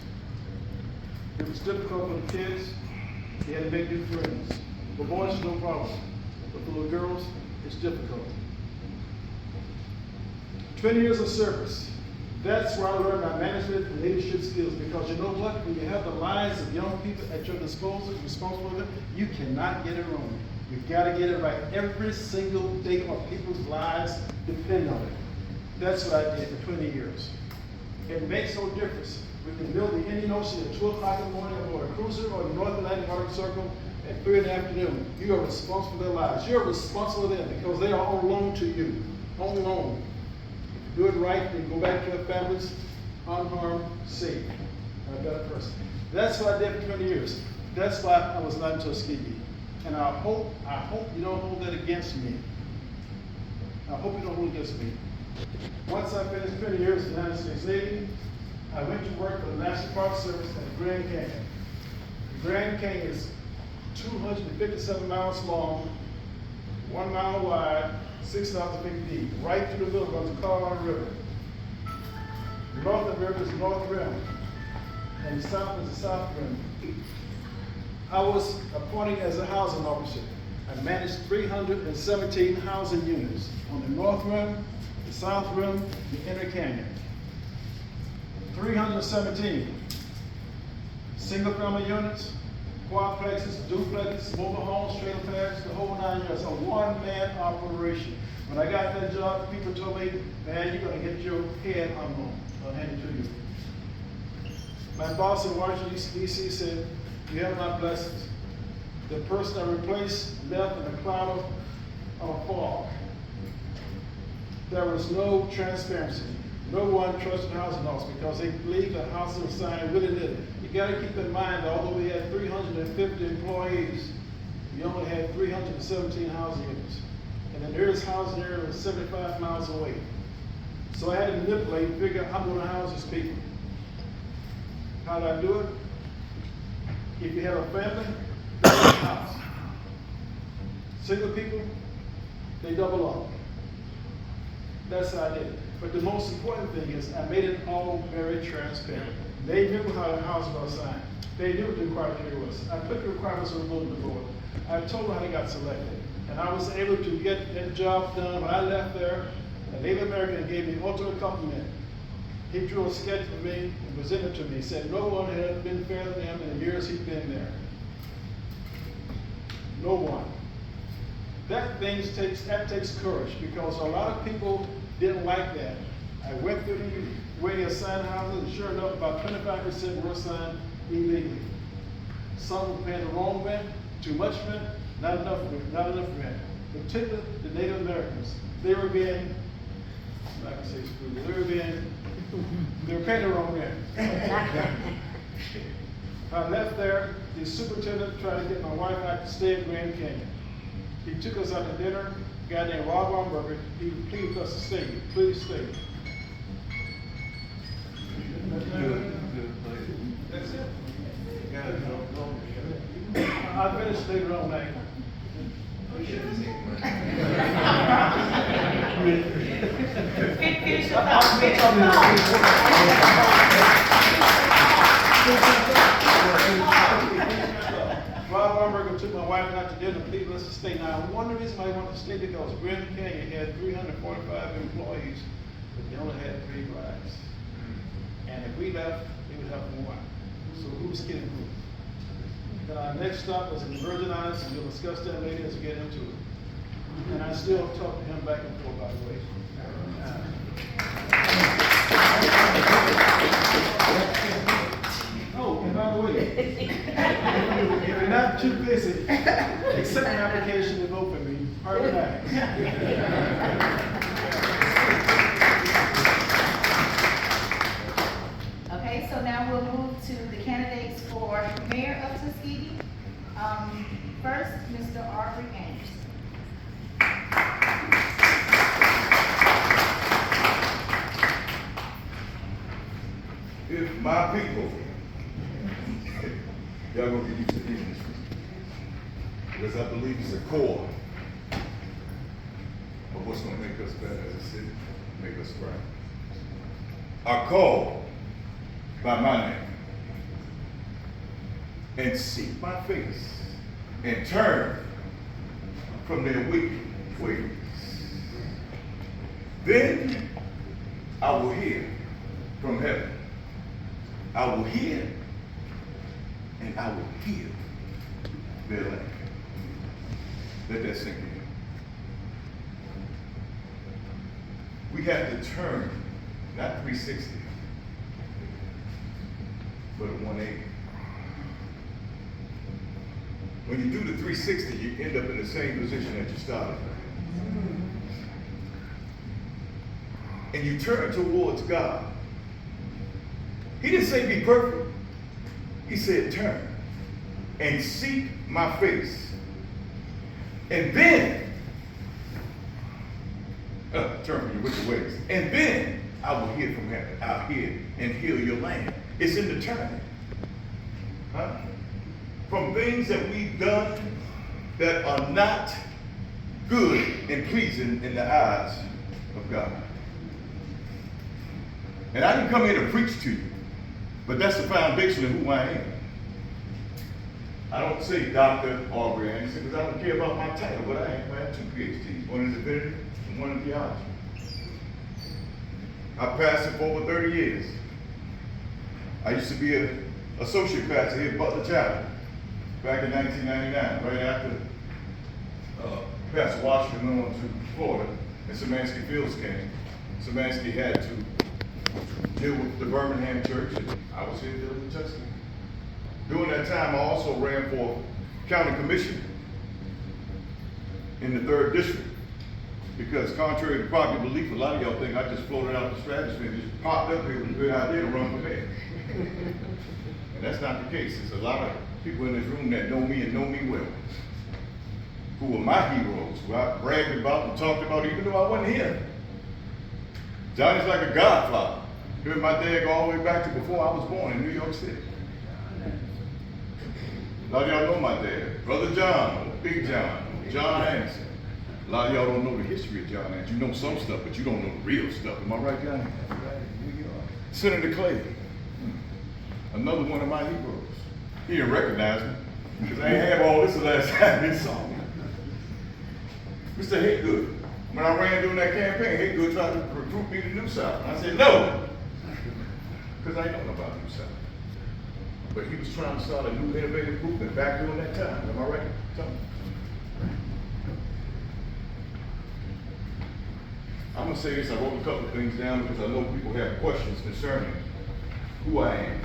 It was difficult for the kids. They had to make new friends. For boys, it's no problem. But for little girls, it's difficult. 20 years of service. That's where I learned my management and leadership skills, because you know what? When you have the lives of young people at your disposal, responsible for them, you cannot get it wrong. You gotta get it right. Every single day of people's lives depend on it. That's what I did for 20 years. It makes no difference. We can build the Indian Ocean at 2 o'clock in the morning, or a cruiser, or the North Atlantic Arctic Circle at 3 in the afternoon. You are responsible for their lives. You're responsible for them because they are on loan to you. On loan. Do it right, they go back to their families, unharmed, safe. A better person. That's what I did for 20 years. That's why I was not in Tuskegee. And I hope you don't hold that against me. I hope you don't hold it against me. Once I finished 20 years in the United States Navy, I went to work for the National Park Service at the Grand Canyon. The Grand Canyon is 257 miles long, 1 mile wide, 6,000 feet deep. Right through the middle runs the Colorado River. The north of the river is the North Rim, and the south is the South Rim. I was appointed as a housing officer. I managed 317 housing units on the North Rim, the South Rim, the Inner Canyon. 317 single-family units, quadplexes, duplexes, mobile homes, trailer parks, the whole 9 yards. A one-man operation. When I got that job, people told me, man, you're gonna get your head I'll hand it to you. My boss in Washington, D.C. said, you have my blessings. The person I replaced left in a cloud of fog. There was no transparency. No one trusted the housing laws because they believed the housing was signed willy-nilly. You gotta keep in mind that although we had 350 employees, we only had 317 housing units. And the nearest housing area was 75 miles away. So I had to manipulate and figure out how I'm gonna house these people. How did I do it? If you have a family, they have a house. Single people, they double up. That's how I did it. But the most important thing is I made it all very transparent. They knew how the house was signed. They knew what the criteria was. I put the requirements on the bulletin board. I told them how they got selected. And I was able to get that job done. When I left there, a Native American gave me ultimate compliment. He drew a sketch for me and presented it to me. He said no one had been fairer than him in the years he'd been there. No one. That takes courage because a lot of people didn't like that. I went through the way they assigned houses, and sure enough, about 25% were assigned illegally. Some were paying the wrong rent, too much rent, not enough rent. Particularly the Native Americans. They were being, I can say screwed, they were paying the wrong rent. I left there, the superintendent tried to get my wife out to stay at Grand Canyon. He took us out to dinner, a guy named Rob Armberger, he pleaded us to stay, please stay. That's it. I'll finish later on night. Finish your thought, finish your Rob Armberger took my wife out to dinner, pleaded us to stay. Now, one of the reasons why I wanted to stay because Grand Canyon had 345 employees, but they only had 3 wives. And if we left, they would have more. So who's kidding who? Then our next stop was in the Virgin Islands, and we'll discuss that later as we get into it. And I still talk to him back and forth, by the way. Oh, and by the way, if you're not too busy, accept an application to vote for me. Hard times. Okay, so now we'll move to the candidates for mayor of Tuskegee. First, Mr. Aubrey Anderson. If my people, y'all gonna get used to English, because I believe it's a core of what's gonna make us better as a city, make us bright. Are called by my name and seek my face and turn from their wicked ways. Then I will hear from heaven. I will hear and I will heal their land. Let that sink in. We have to turn, not 360, but a 180. When you do the 360, you end up in the same position that you started. And you turn towards God. He didn't say be perfect. He said turn and seek my face. And then, turn from your wicked ways. And then I will hear from heaven. I'll hear and heal your land. It's in the turning. Huh? From things that we've done that are not good and pleasing in the eyes of God. And I didn't come here to preach to you, but that's the foundation of who I am. I don't say Dr. Aubrey Anderson because I don't care about my title, but I have 2 PhDs, one in divinity and one in theology. I pastored for over 30 years. I used to be an associate pastor here at Butler Chapel. back in 1999, right after Pastor Washington went on to Florida and Samansky Fields came. Samansky had to deal with the Birmingham church, and I was here dealing with Tuskegee. During that time, I also ran for county commissioner in the 3rd district, because contrary to popular belief, a lot of y'all think I just floated out the stratosphere and just popped up here with a good idea to run for mayor. And that's not the case. There's a lot of people in this room that know me and know me well, who were my heroes, who I bragged about and talked about even though I wasn't here. Johnny's like a godfather. Heard my dad go all the way back to before I was born in New York City. A lot of y'all know my dad, Brother John, Big John, John Anderson. A lot of y'all don't know the history of John Anderson. You know some stuff, but you don't know the real stuff. Am I right, Johnny? Senator Clay, another one of my heroes. He didn't recognize me, because I ain't have all this the last time he saw me. Mr. Haygood, when I ran during that campaign, Haygood tried to recruit me to New South. And I said, no, because I ain't know about New South. But he was trying to start a new innovative movement back during that time. Am I right? Tell me. I'm going to say this, I wrote a couple of things down because I know people have questions concerning who I am.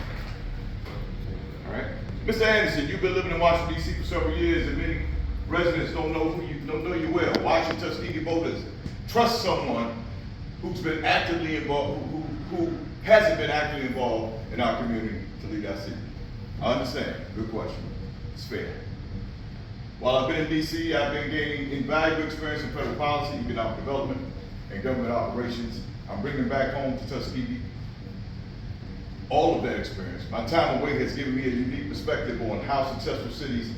All right? Mr. Anderson, you've been living in Washington, D.C. for several years, and many residents don't know you well. Why should Tuskegee voters trust someone who's been actively involved, who hasn't been actively involved in our community to lead our city? I understand. Good question. It's fair. While I've been in D.C., I've been gaining invaluable experience in federal policy, economic development, and government operations. I'm bringing back home to Tuskegee all of that experience. My time away has given me a unique perspective on how successful cities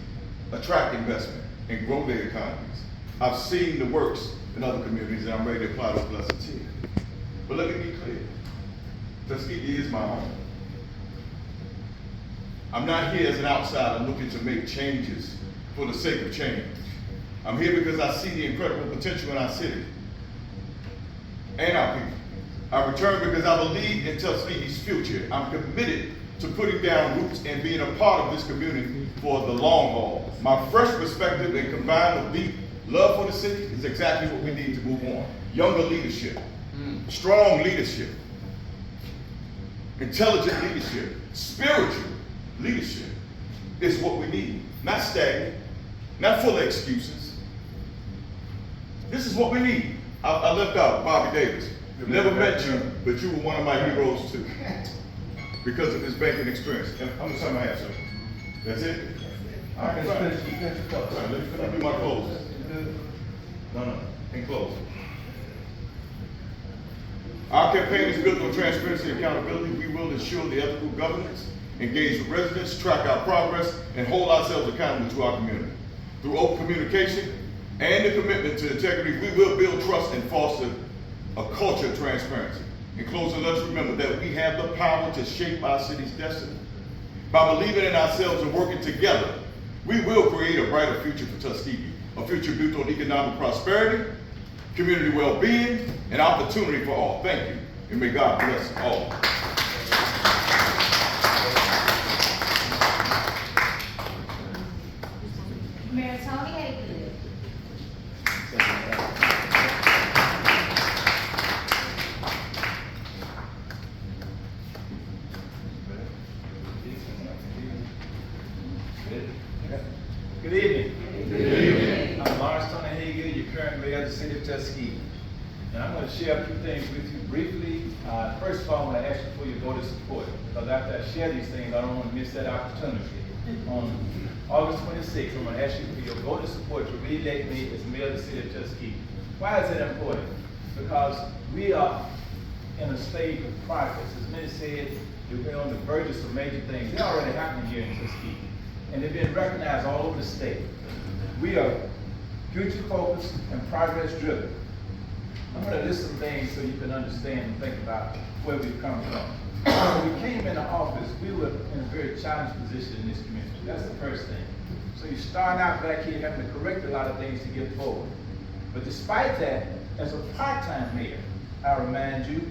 attract investment and grow their economies. I've seen the works in other communities, and I'm ready to apply those lessons here. But let me be clear. Tuskegee is my home. I'm not here as an outsider looking to make changes for the sake of change. I'm here because I see the incredible potential in our city and our people. I return because I believe in Tuskegee's future. I'm committed to putting down roots and being a part of this community for the long haul. My fresh perspective and combined with deep love for the city is exactly what we need to move on. Younger leadership, strong leadership, intelligent leadership, spiritual leadership is what we need. Not stagnant, not full of excuses. This is what we need. I left out Bobby Davis. Never met you, but you were one of my heroes too, because of his banking experience. And how much time I have, sir? That's it? All right, fine. All right, let me do my close. No, ain't close. Our campaign is built on transparency and accountability. We will ensure the ethical governance, engage with residents, track our progress, and hold ourselves accountable to our community. Through open communication and the commitment to integrity, we will build trust and foster a culture of transparency. In closing, let's remember that we have the power to shape our city's destiny. By believing in ourselves and working together, we will create a brighter future for Tuskegee, a future built on economic prosperity, community well-being, and opportunity for all. Thank you, and may God bless all. Mayor Tony Haygood. Good evening. Good evening. I'm Lawrence Tony Haygood, your current mayor of the city of Tuskegee. And I'm going to share a few things with you briefly. First of all, I'm going to ask you for your voter support, because after I share these things, I don't want to miss that opportunity. On August 26th, I'm going to ask you for your voter support to re-elect me as mayor of the city of Tuskegee. Why is that important? Because we are in a stage of progress. As many said, we're on the verge of some major things. They're already happening here in Tuskegee, and they've been recognized all over the state. We are future focused and progress driven. I'm going to list some things so you can understand and think about where we've come from. When we came into office, we were in a very challenged position in this community. That's the first thing. So you start out back here having to correct a lot of things to get forward. But despite that, as a part-time mayor, I remind you,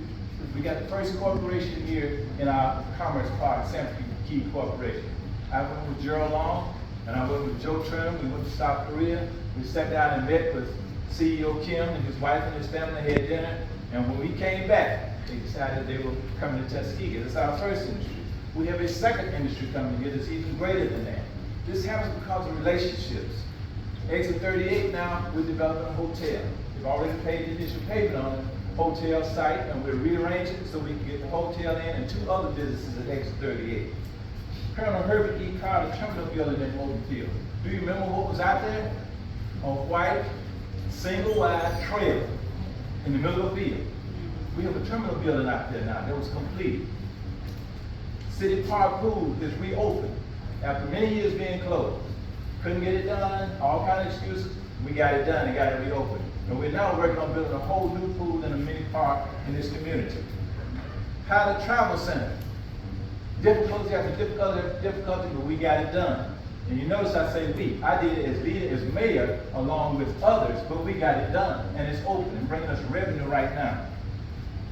we got the first corporation here in our Commerce Park, San Key Corporation. I went with Gerald Long, And I went with Joe Trim, we went to South Korea, we sat down and met with CEO Kim and his wife and his family, had dinner, and when we came back, they decided they were coming to Tuskegee. That's our first industry. We have a second industry coming here that's even greater than that. This happens because of relationships. Exit 38 now, we're developing a hotel. We've already paid the initial payment on the hotel site, and we're rearranging it so we can get the hotel in and 2 other businesses at Exit 38. Colonel Herbert E. Carter terminal building in Moulton Field. Do you remember what was out there? A white, single-wide trailer in the middle of the field. We have a terminal building out there now that was completed. City Park Pool is reopened after many years being closed. Couldn't get it done, all kind of excuses. We got it done and got it reopened. And we're now working on building a whole new pool and a mini park in this community. Pilot Travel Center. Difficulty after difficulty after difficulty, but we got it done. And you notice I say we. I did it as leader, as mayor, along with others, but we got it done. And it's open and bringing us revenue right now.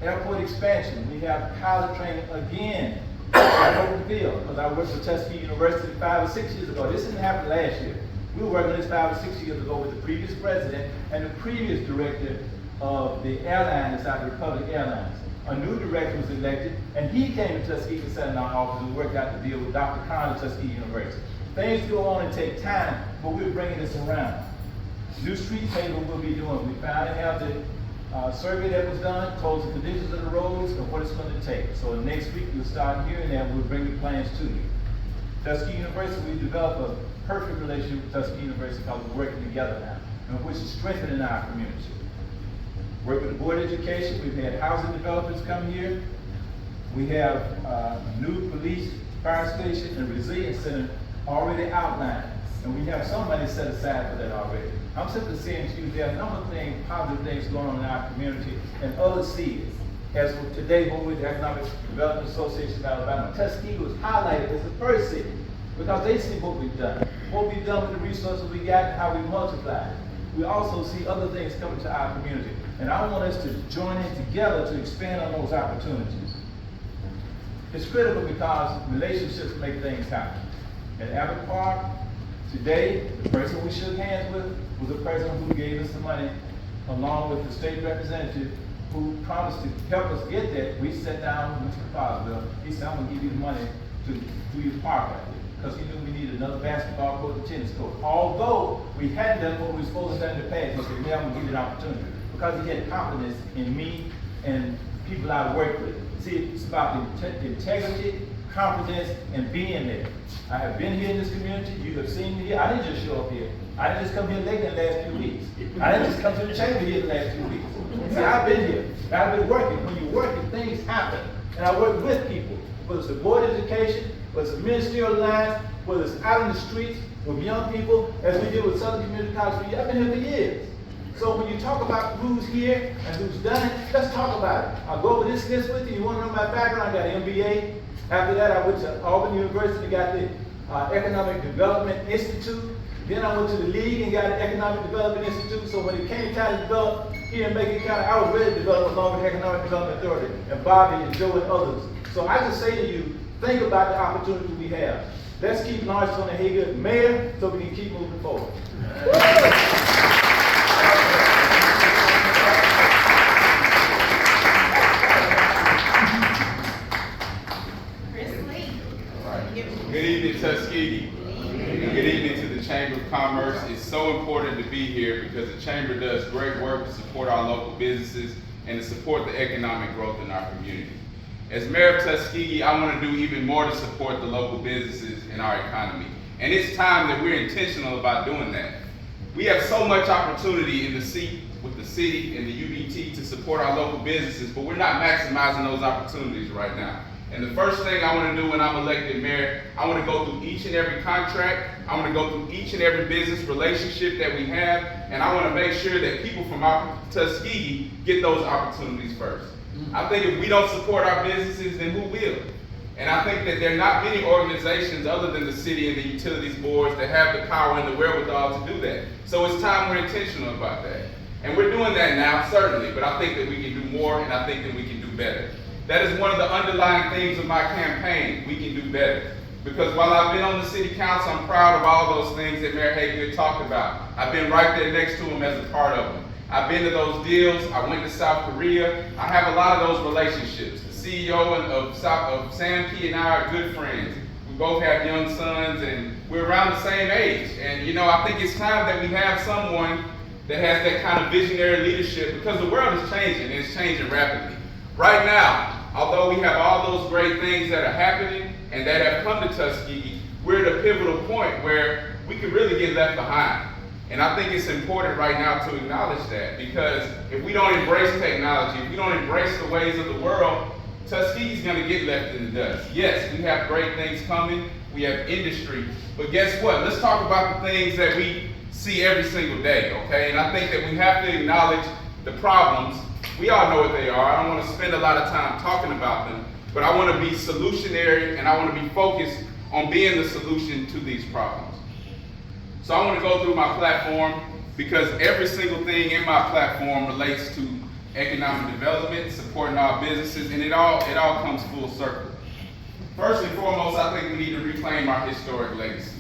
Airport expansion. We have pilot training again at Moulton Field, because I worked for Tuskegee University 5 or 6 years ago. This didn't happen last year. We were working on this 5 or 6 years ago with the previous president and the previous director of the airline inside the Republic Airlines. A new director was elected, and he came to Tuskegee and sat in our office and worked out the deal with Dr. Conley at Tuskegee University. Things go on and take time, but we're bringing this around. New street paving we'll be doing. We finally have the survey that was done, told the conditions of the roads and what it's going to take. So next week you'll start hearing that, we'll bring the plans to you. Tuskegee University, we developed a perfect relationship with Tuskegee University because we're working together now, and which is strengthening our community. Work with the Board of Education, we've had housing developers come here. We have new police, fire station, and resilience center already outlined. And we have some money set aside for that already. I'm simply saying to you, there are a number of things, positive things going on in our community, and others see it. As for today, when we're the Economic Development Association of Alabama, Tuskegee was highlighted as the first city because they see what we've done with the resources we got and how we multiply it. We also see other things coming to our community, and I want us to join in together to expand on those opportunities. It's critical because relationships make things happen. At Abbott Park, today, the person we shook hands with was the person who gave us the money, along with the state representative who promised to help us get that. We sat down with Mr. Foswell. He said, I'm going to give you the money to do your park right there, because he knew we needed another basketball court and tennis court. Although we hadn't done what we were supposed to do in the past, he said, yeah, I'm going to give you an opportunity, because he had confidence in me and people I work with. See, it's about the integrity, confidence, and being there. I have been here in this community. You have seen me here. I didn't just show up here. I didn't just come here late in the last few weeks. I didn't just come to the chamber here in the last few weeks. See, I've been here. I've been working. When you're working, things happen. And I work with people, whether it's the Board of Education, whether it's the ministerial lines, whether it's out in the streets with young people, as we did with Southern Community College. I've been here for years. So when you talk about who's here and who's done it, let's talk about it. I'll go over this list with you. You want to know my background? I got an MBA. After that, I went to Auburn University, got the Economic Development Institute. Then I went to the League and got an Economic Development Institute. So when it came time to develop here in Macon County, I was ready to develop along with the Economic Development Authority, and Bobby and Joe and others. So I just say to you, think about the opportunity we have. Let's keep Lawrence Tony Hager mayor so we can keep moving forward. Good evening, Tuskegee. Good evening to the Chamber of Commerce. It's so important to be here because the Chamber does great work to support our local businesses and to support the economic growth in our community. As Mayor of Tuskegee, I want to do even more to support the local businesses in our economy. And it's time that we're intentional about doing that. We have so much opportunity in the seat with the city and the UDT to support our local businesses, but we're not maximizing those opportunities right now. And the first thing I want to do when I'm elected mayor, I want to go through each and every contract. I want to go through each and every business relationship that we have, and I want to make sure that people from our Tuskegee get those opportunities first. I think if we don't support our businesses, then who will? And I think that there are not many organizations other than the city and the utilities boards that have the power and the wherewithal to do that. So it's time we're intentional about that. And we're doing that now, certainly, but I think that we can do more, and I think that we can do better. That is one of the underlying themes of my campaign. We can do better. Because while I've been on the city council, I'm proud of all those things that Mayor Haygood talked about. I've been right there next to him as a part of them. I've been to those deals. I went to South Korea. I have a lot of those relationships. The CEO of Samkey and I are good friends. We both have young sons, and we're around the same age. And you know, I think it's time that we have someone that has that kind of visionary leadership, because the world is changing, and it's changing rapidly. Right now, although we have all those great things that are happening and that have come to Tuskegee, we're at a pivotal point where we could really get left behind. And I think it's important right now to acknowledge that, because if we don't embrace technology, if we don't embrace the ways of the world, Tuskegee's gonna get left in the dust. Yes, we have great things coming, we have industry, but guess what? Let's talk about the things that we see every single day, okay? And I think that we have to acknowledge the problems. We all know what they are. I don't want to spend a lot of time talking about them, but I want to be solutionary, and I want to be focused on being the solution to these problems. So I want to go through my platform, because every single thing in my platform relates to economic development, supporting our businesses, and it all comes full circle. First and foremost, I think we need to reclaim our historic legacy.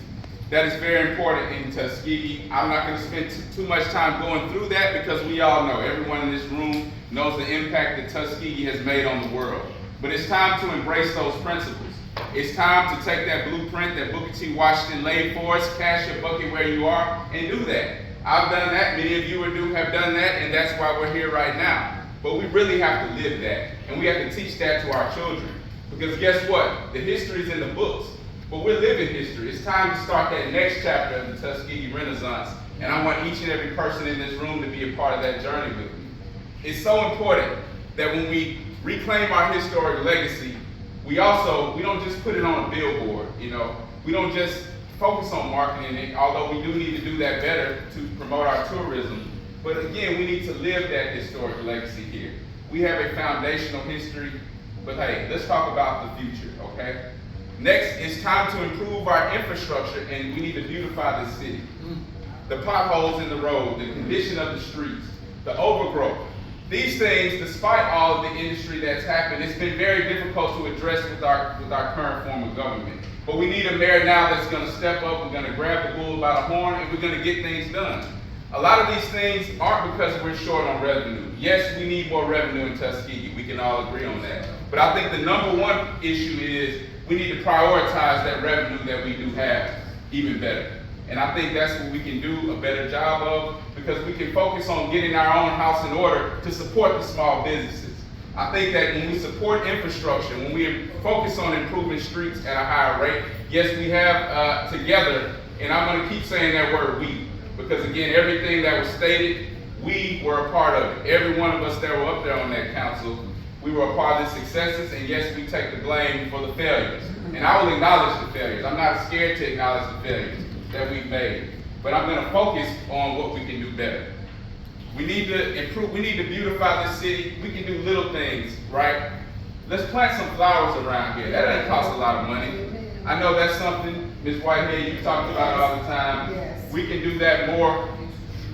That is very important in Tuskegee. I'm not going to spend too much time going through that, because we all know, everyone in this room knows the impact that Tuskegee has made on the world. But it's time to embrace those principles. It's time to take that blueprint that Booker T. Washington laid for us, cash your bucket where you are, and do that. I've done that, many of you have done that, and that's why we're here right now. But we really have to live that, and we have to teach that to our children. Because guess what? The history is in the books, but we're living history. It's time to start that next chapter of the Tuskegee Renaissance, and I want each and every person in this room to be a part of that journey with me. It's so important that when we reclaim our historic legacy, we don't just put it on a billboard, you know. We don't just focus on marketing it, although we do need to do that better to promote our tourism. But again, we need to live that historic legacy here. We have a foundational history, but hey, let's talk about the future, okay? Next, it's time to improve our infrastructure, and we need to beautify this city. The potholes in the road, the condition of the streets, the overgrowth. These things, despite all of the industry that's happened, it's been very difficult to address with our current form of government. But we need a mayor now that's going to step up, we're going to grab the bull by the horn, and we're going to get things done. A lot of these things aren't because we're short on revenue. Yes, we need more revenue in Tuskegee. We can all agree on that. But I think the number one issue is we need to prioritize that revenue that we do have even better. And I think that's what we can do a better job of, because we can focus on getting our own house in order to support the small businesses. I think that when we support infrastructure, when we focus on improving streets at a higher rate, yes, we have together, and I'm going to keep saying that word we, because again, everything that was stated, we were a part of it. Every one of us that were up there on that council, we were a part of the successes, and yes, we take the blame for the failures. And I will acknowledge the failures. I'm not scared to acknowledge the failures that we've made, but I'm going to focus on what we can do better. We need to improve, we need to beautify this city. We can do little things, right? Let's plant some flowers around here. That doesn't cost a lot of money. I know that's something, Ms. Whitehead, you talked about all the time. Yes. We can do that more.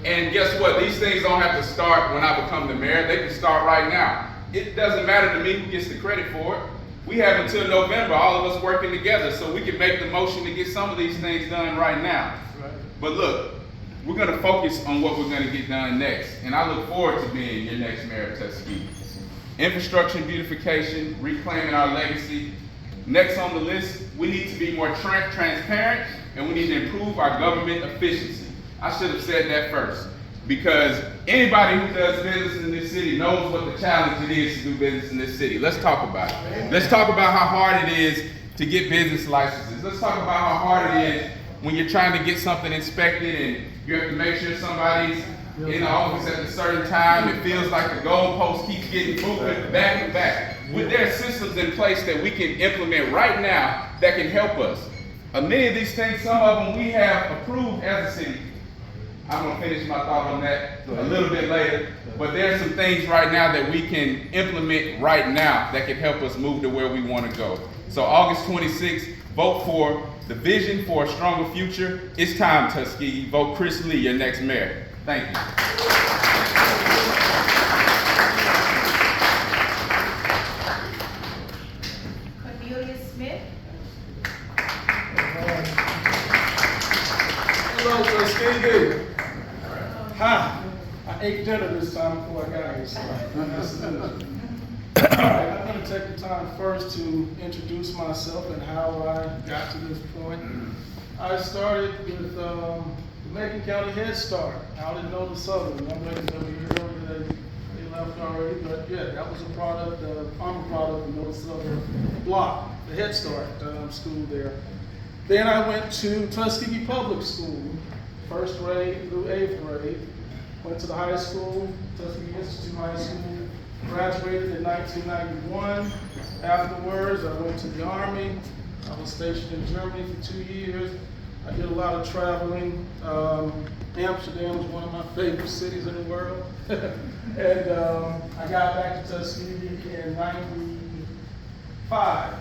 And guess what? These things don't have to start when I become the mayor. They can start right now. It doesn't matter to me who gets the credit for it. We have until November, all of us working together, so we can make the motion to get some of these things done right now. Right. But look, we're going to focus on what we're going to get done next, and I look forward to being your next mayor of Tuskegee. Infrastructure and beautification, reclaiming our legacy. Next on the list, we need to be more transparent, and we need to improve our government efficiency. I should have said that first, because anybody who does business in this city knows what the challenge it is to do business in this city. Let's talk about it. Let's talk about how hard it is to get business licenses. Let's talk about how hard it is when you're trying to get something inspected and you have to make sure somebody's in the office at a certain time. It feels like the goalpost keeps getting moved back and back. There are systems in place that we can implement right now that can help us. Many of these things, some of them we have approved as a city. I'm going to finish my thought on that a little bit later. But there are some things right now that we can implement right now that can help us move to where we want to go. So August 26th, vote for the vision for a stronger future. It's time, Tuskegee. Vote Chris Lee, your next mayor. Thank you. Cornelia Smith. Tuskegee. Hi. I ate dinner this time before I got here, so that's good. All right, I'm going to take the time first to introduce myself and how I got to this point. I started with the Macon County Head Start out in Noble Southern. I'm waiting over here earlier. They left already, but yeah, that was a product, I'm a product of Noble Southern block, the Head Start school there. Then I went to Tuskegee Public School, first grade through 8th grade. Went to the high school, Tuskegee Institute High School, graduated in 1991. Afterwards, I went to the Army. I was stationed in Germany for 2 years. I did a lot of traveling. Amsterdam was one of my favorite cities in the world. And I got back to Tuskegee in 95.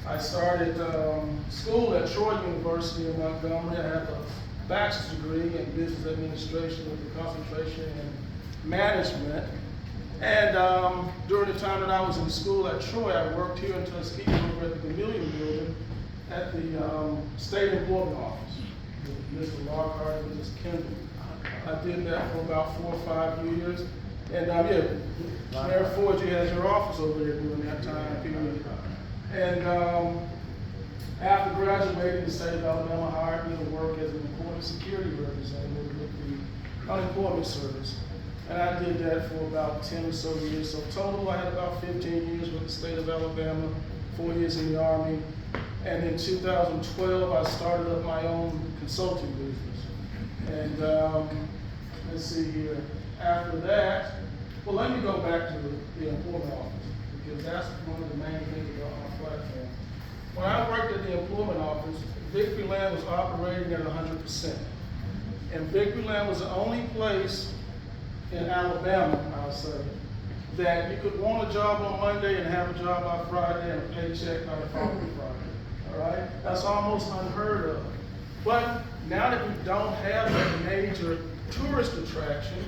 I started school at Troy University in Montgomery. I had a bachelor's degree in business administration with a concentration in management. And during the time that I was in school at Troy, I worked here in Tuskegee over at the Chameleon Building at the State Employment Office with Mr. Lockhart and Mrs. Kendall. I did that for about 4 or 5 years. And yeah, Mayor Ford, you had your office over there during that time period. And after graduating, the state of Alabama hired me to work as an employment security representative with the unemployment service. And I did that for about 10 or so years. So total, I had about 15 years with the state of Alabama, 4 years in the Army. And in 2012, I started up my own consulting business. And let's see here, after that, well, let me go back to the employment office, because that's one of the main things about my platform. When I worked at the employment office, Victoryland was operating at 100%. And Victoryland was the only place in Alabama, I'll say, that you could want a job on Monday and have a job by Friday and a paycheck by the following Friday. All right? That's almost unheard of. But now that we don't have that major tourist attraction,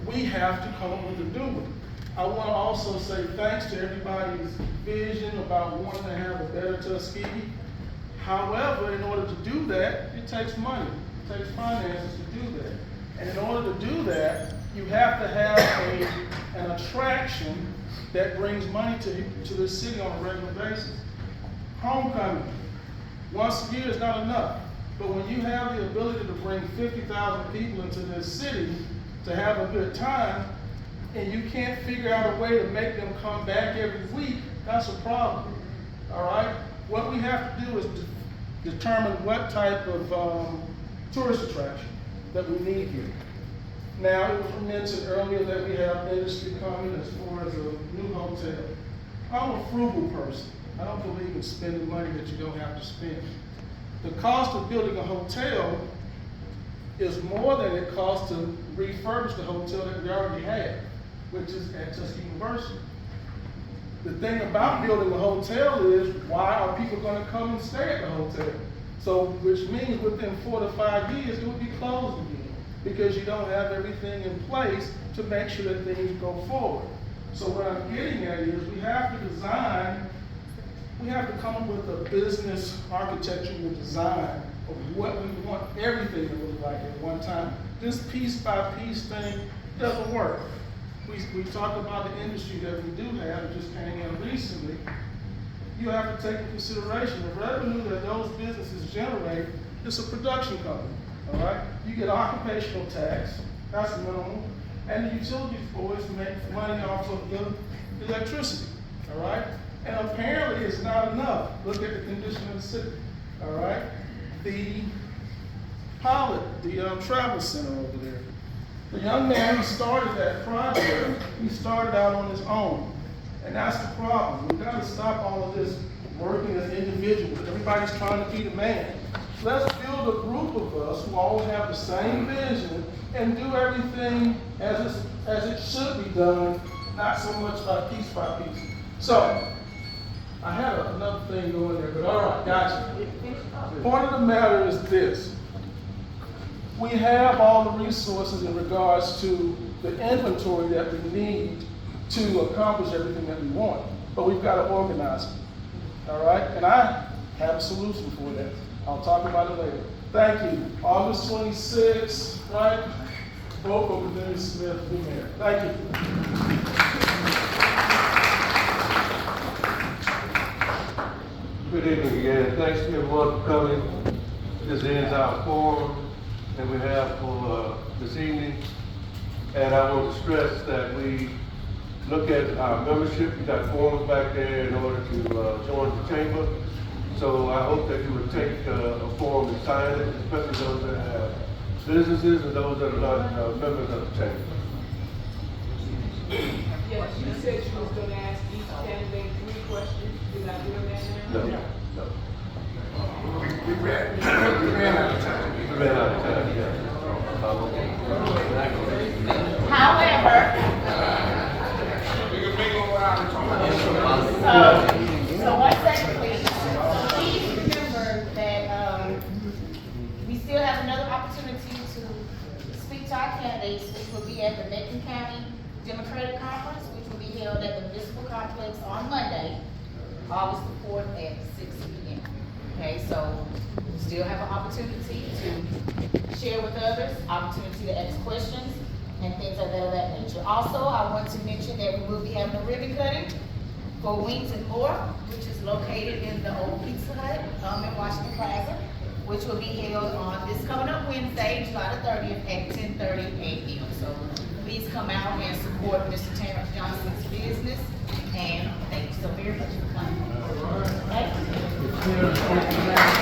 we have to come up with a new one. I want to also say thanks to everybody's vision about wanting to have a better Tuskegee. However, in order to do that, it takes money. It takes finances to do that. And in order to do that, you have to have an attraction that brings money to the city on a regular basis. Homecoming, once a year is not enough. But when you have the ability to bring 50,000 people into this city to have a good time, and you can't figure out a way to make them come back every week, that's a problem. All right? What we have to do is determine what type of tourist attraction that we need here. Now, it was mentioned earlier that we have industry coming as far as a new hotel. I'm a frugal person. I don't believe in spending money that you don't have to spend. The cost of building a hotel is more than it costs to refurbish the hotel that we already have, which is at Tuskegee University. The thing about building a hotel is, why are people going to come and stay at the hotel? So, which means within 4 to 5 years, it would be closed again, because you don't have everything in place to make sure that things go forward. So what I'm getting at is, we have to come up with a business architectural design of what we want everything to look like at one time. This piece by piece thing doesn't work. We talk about the industry that we do have, it just came in recently. You have to take into consideration the revenue that those businesses generate is a production company, all right? You get occupational tax, that's minimum, and the utility boards make money off of the electricity, all right? And apparently it's not enough. Look at the condition of the city, all right? The pilot, the travel center over there. The young man who started that project, he started out on his own. And that's the problem. We've got to stop all of this working as individuals. Everybody's trying to be the man. Let's build a group of us who all have the same vision and do everything as it should be done, not so much by piece. So, I had another thing going there, but all right, gotcha. Point of the matter is this. We have all the resources in regards to the inventory that we need to accomplish everything that we want, but we've got to organize it, all right? And I have a solution for that. I'll talk about it later. Thank you. August 26th, right? Vote for Cornelius Smith for mayor. Thank you. Good evening again. Thanks to everyone for coming. This ends our forum that we have for this evening. And I want to stress that we look at our membership. You got forms back there in order to join the chamber. So I hope that you would take a form and sign it, especially those that have businesses and those that are not members of the chamber. Yes, you said you was gonna ask each candidate 3 questions. Did I do that now? No, no. We ran out of time. We ran out of time, yeah. However, We can make them around and talk. so 1 second, please. Please remember that, we still have another opportunity to speak to our candidates, which will be at the Macon County Democratic Conference, which will be held at the Municipal Complex on Monday, August the 4th at 6 p.m. Okay, so still have an opportunity to share with others, opportunity to ask questions, and things like that of that nature. Also, I want to mention that we will be having a ribbon cutting for Wings and More, which is located in the old Pizza Hut in Washington Plaza, which will be held on this coming up Wednesday, July the 30th at 10:30 a.m. So please come out and support Mr. Terrence Johnson's business, and thank you so very much for coming. Thank you.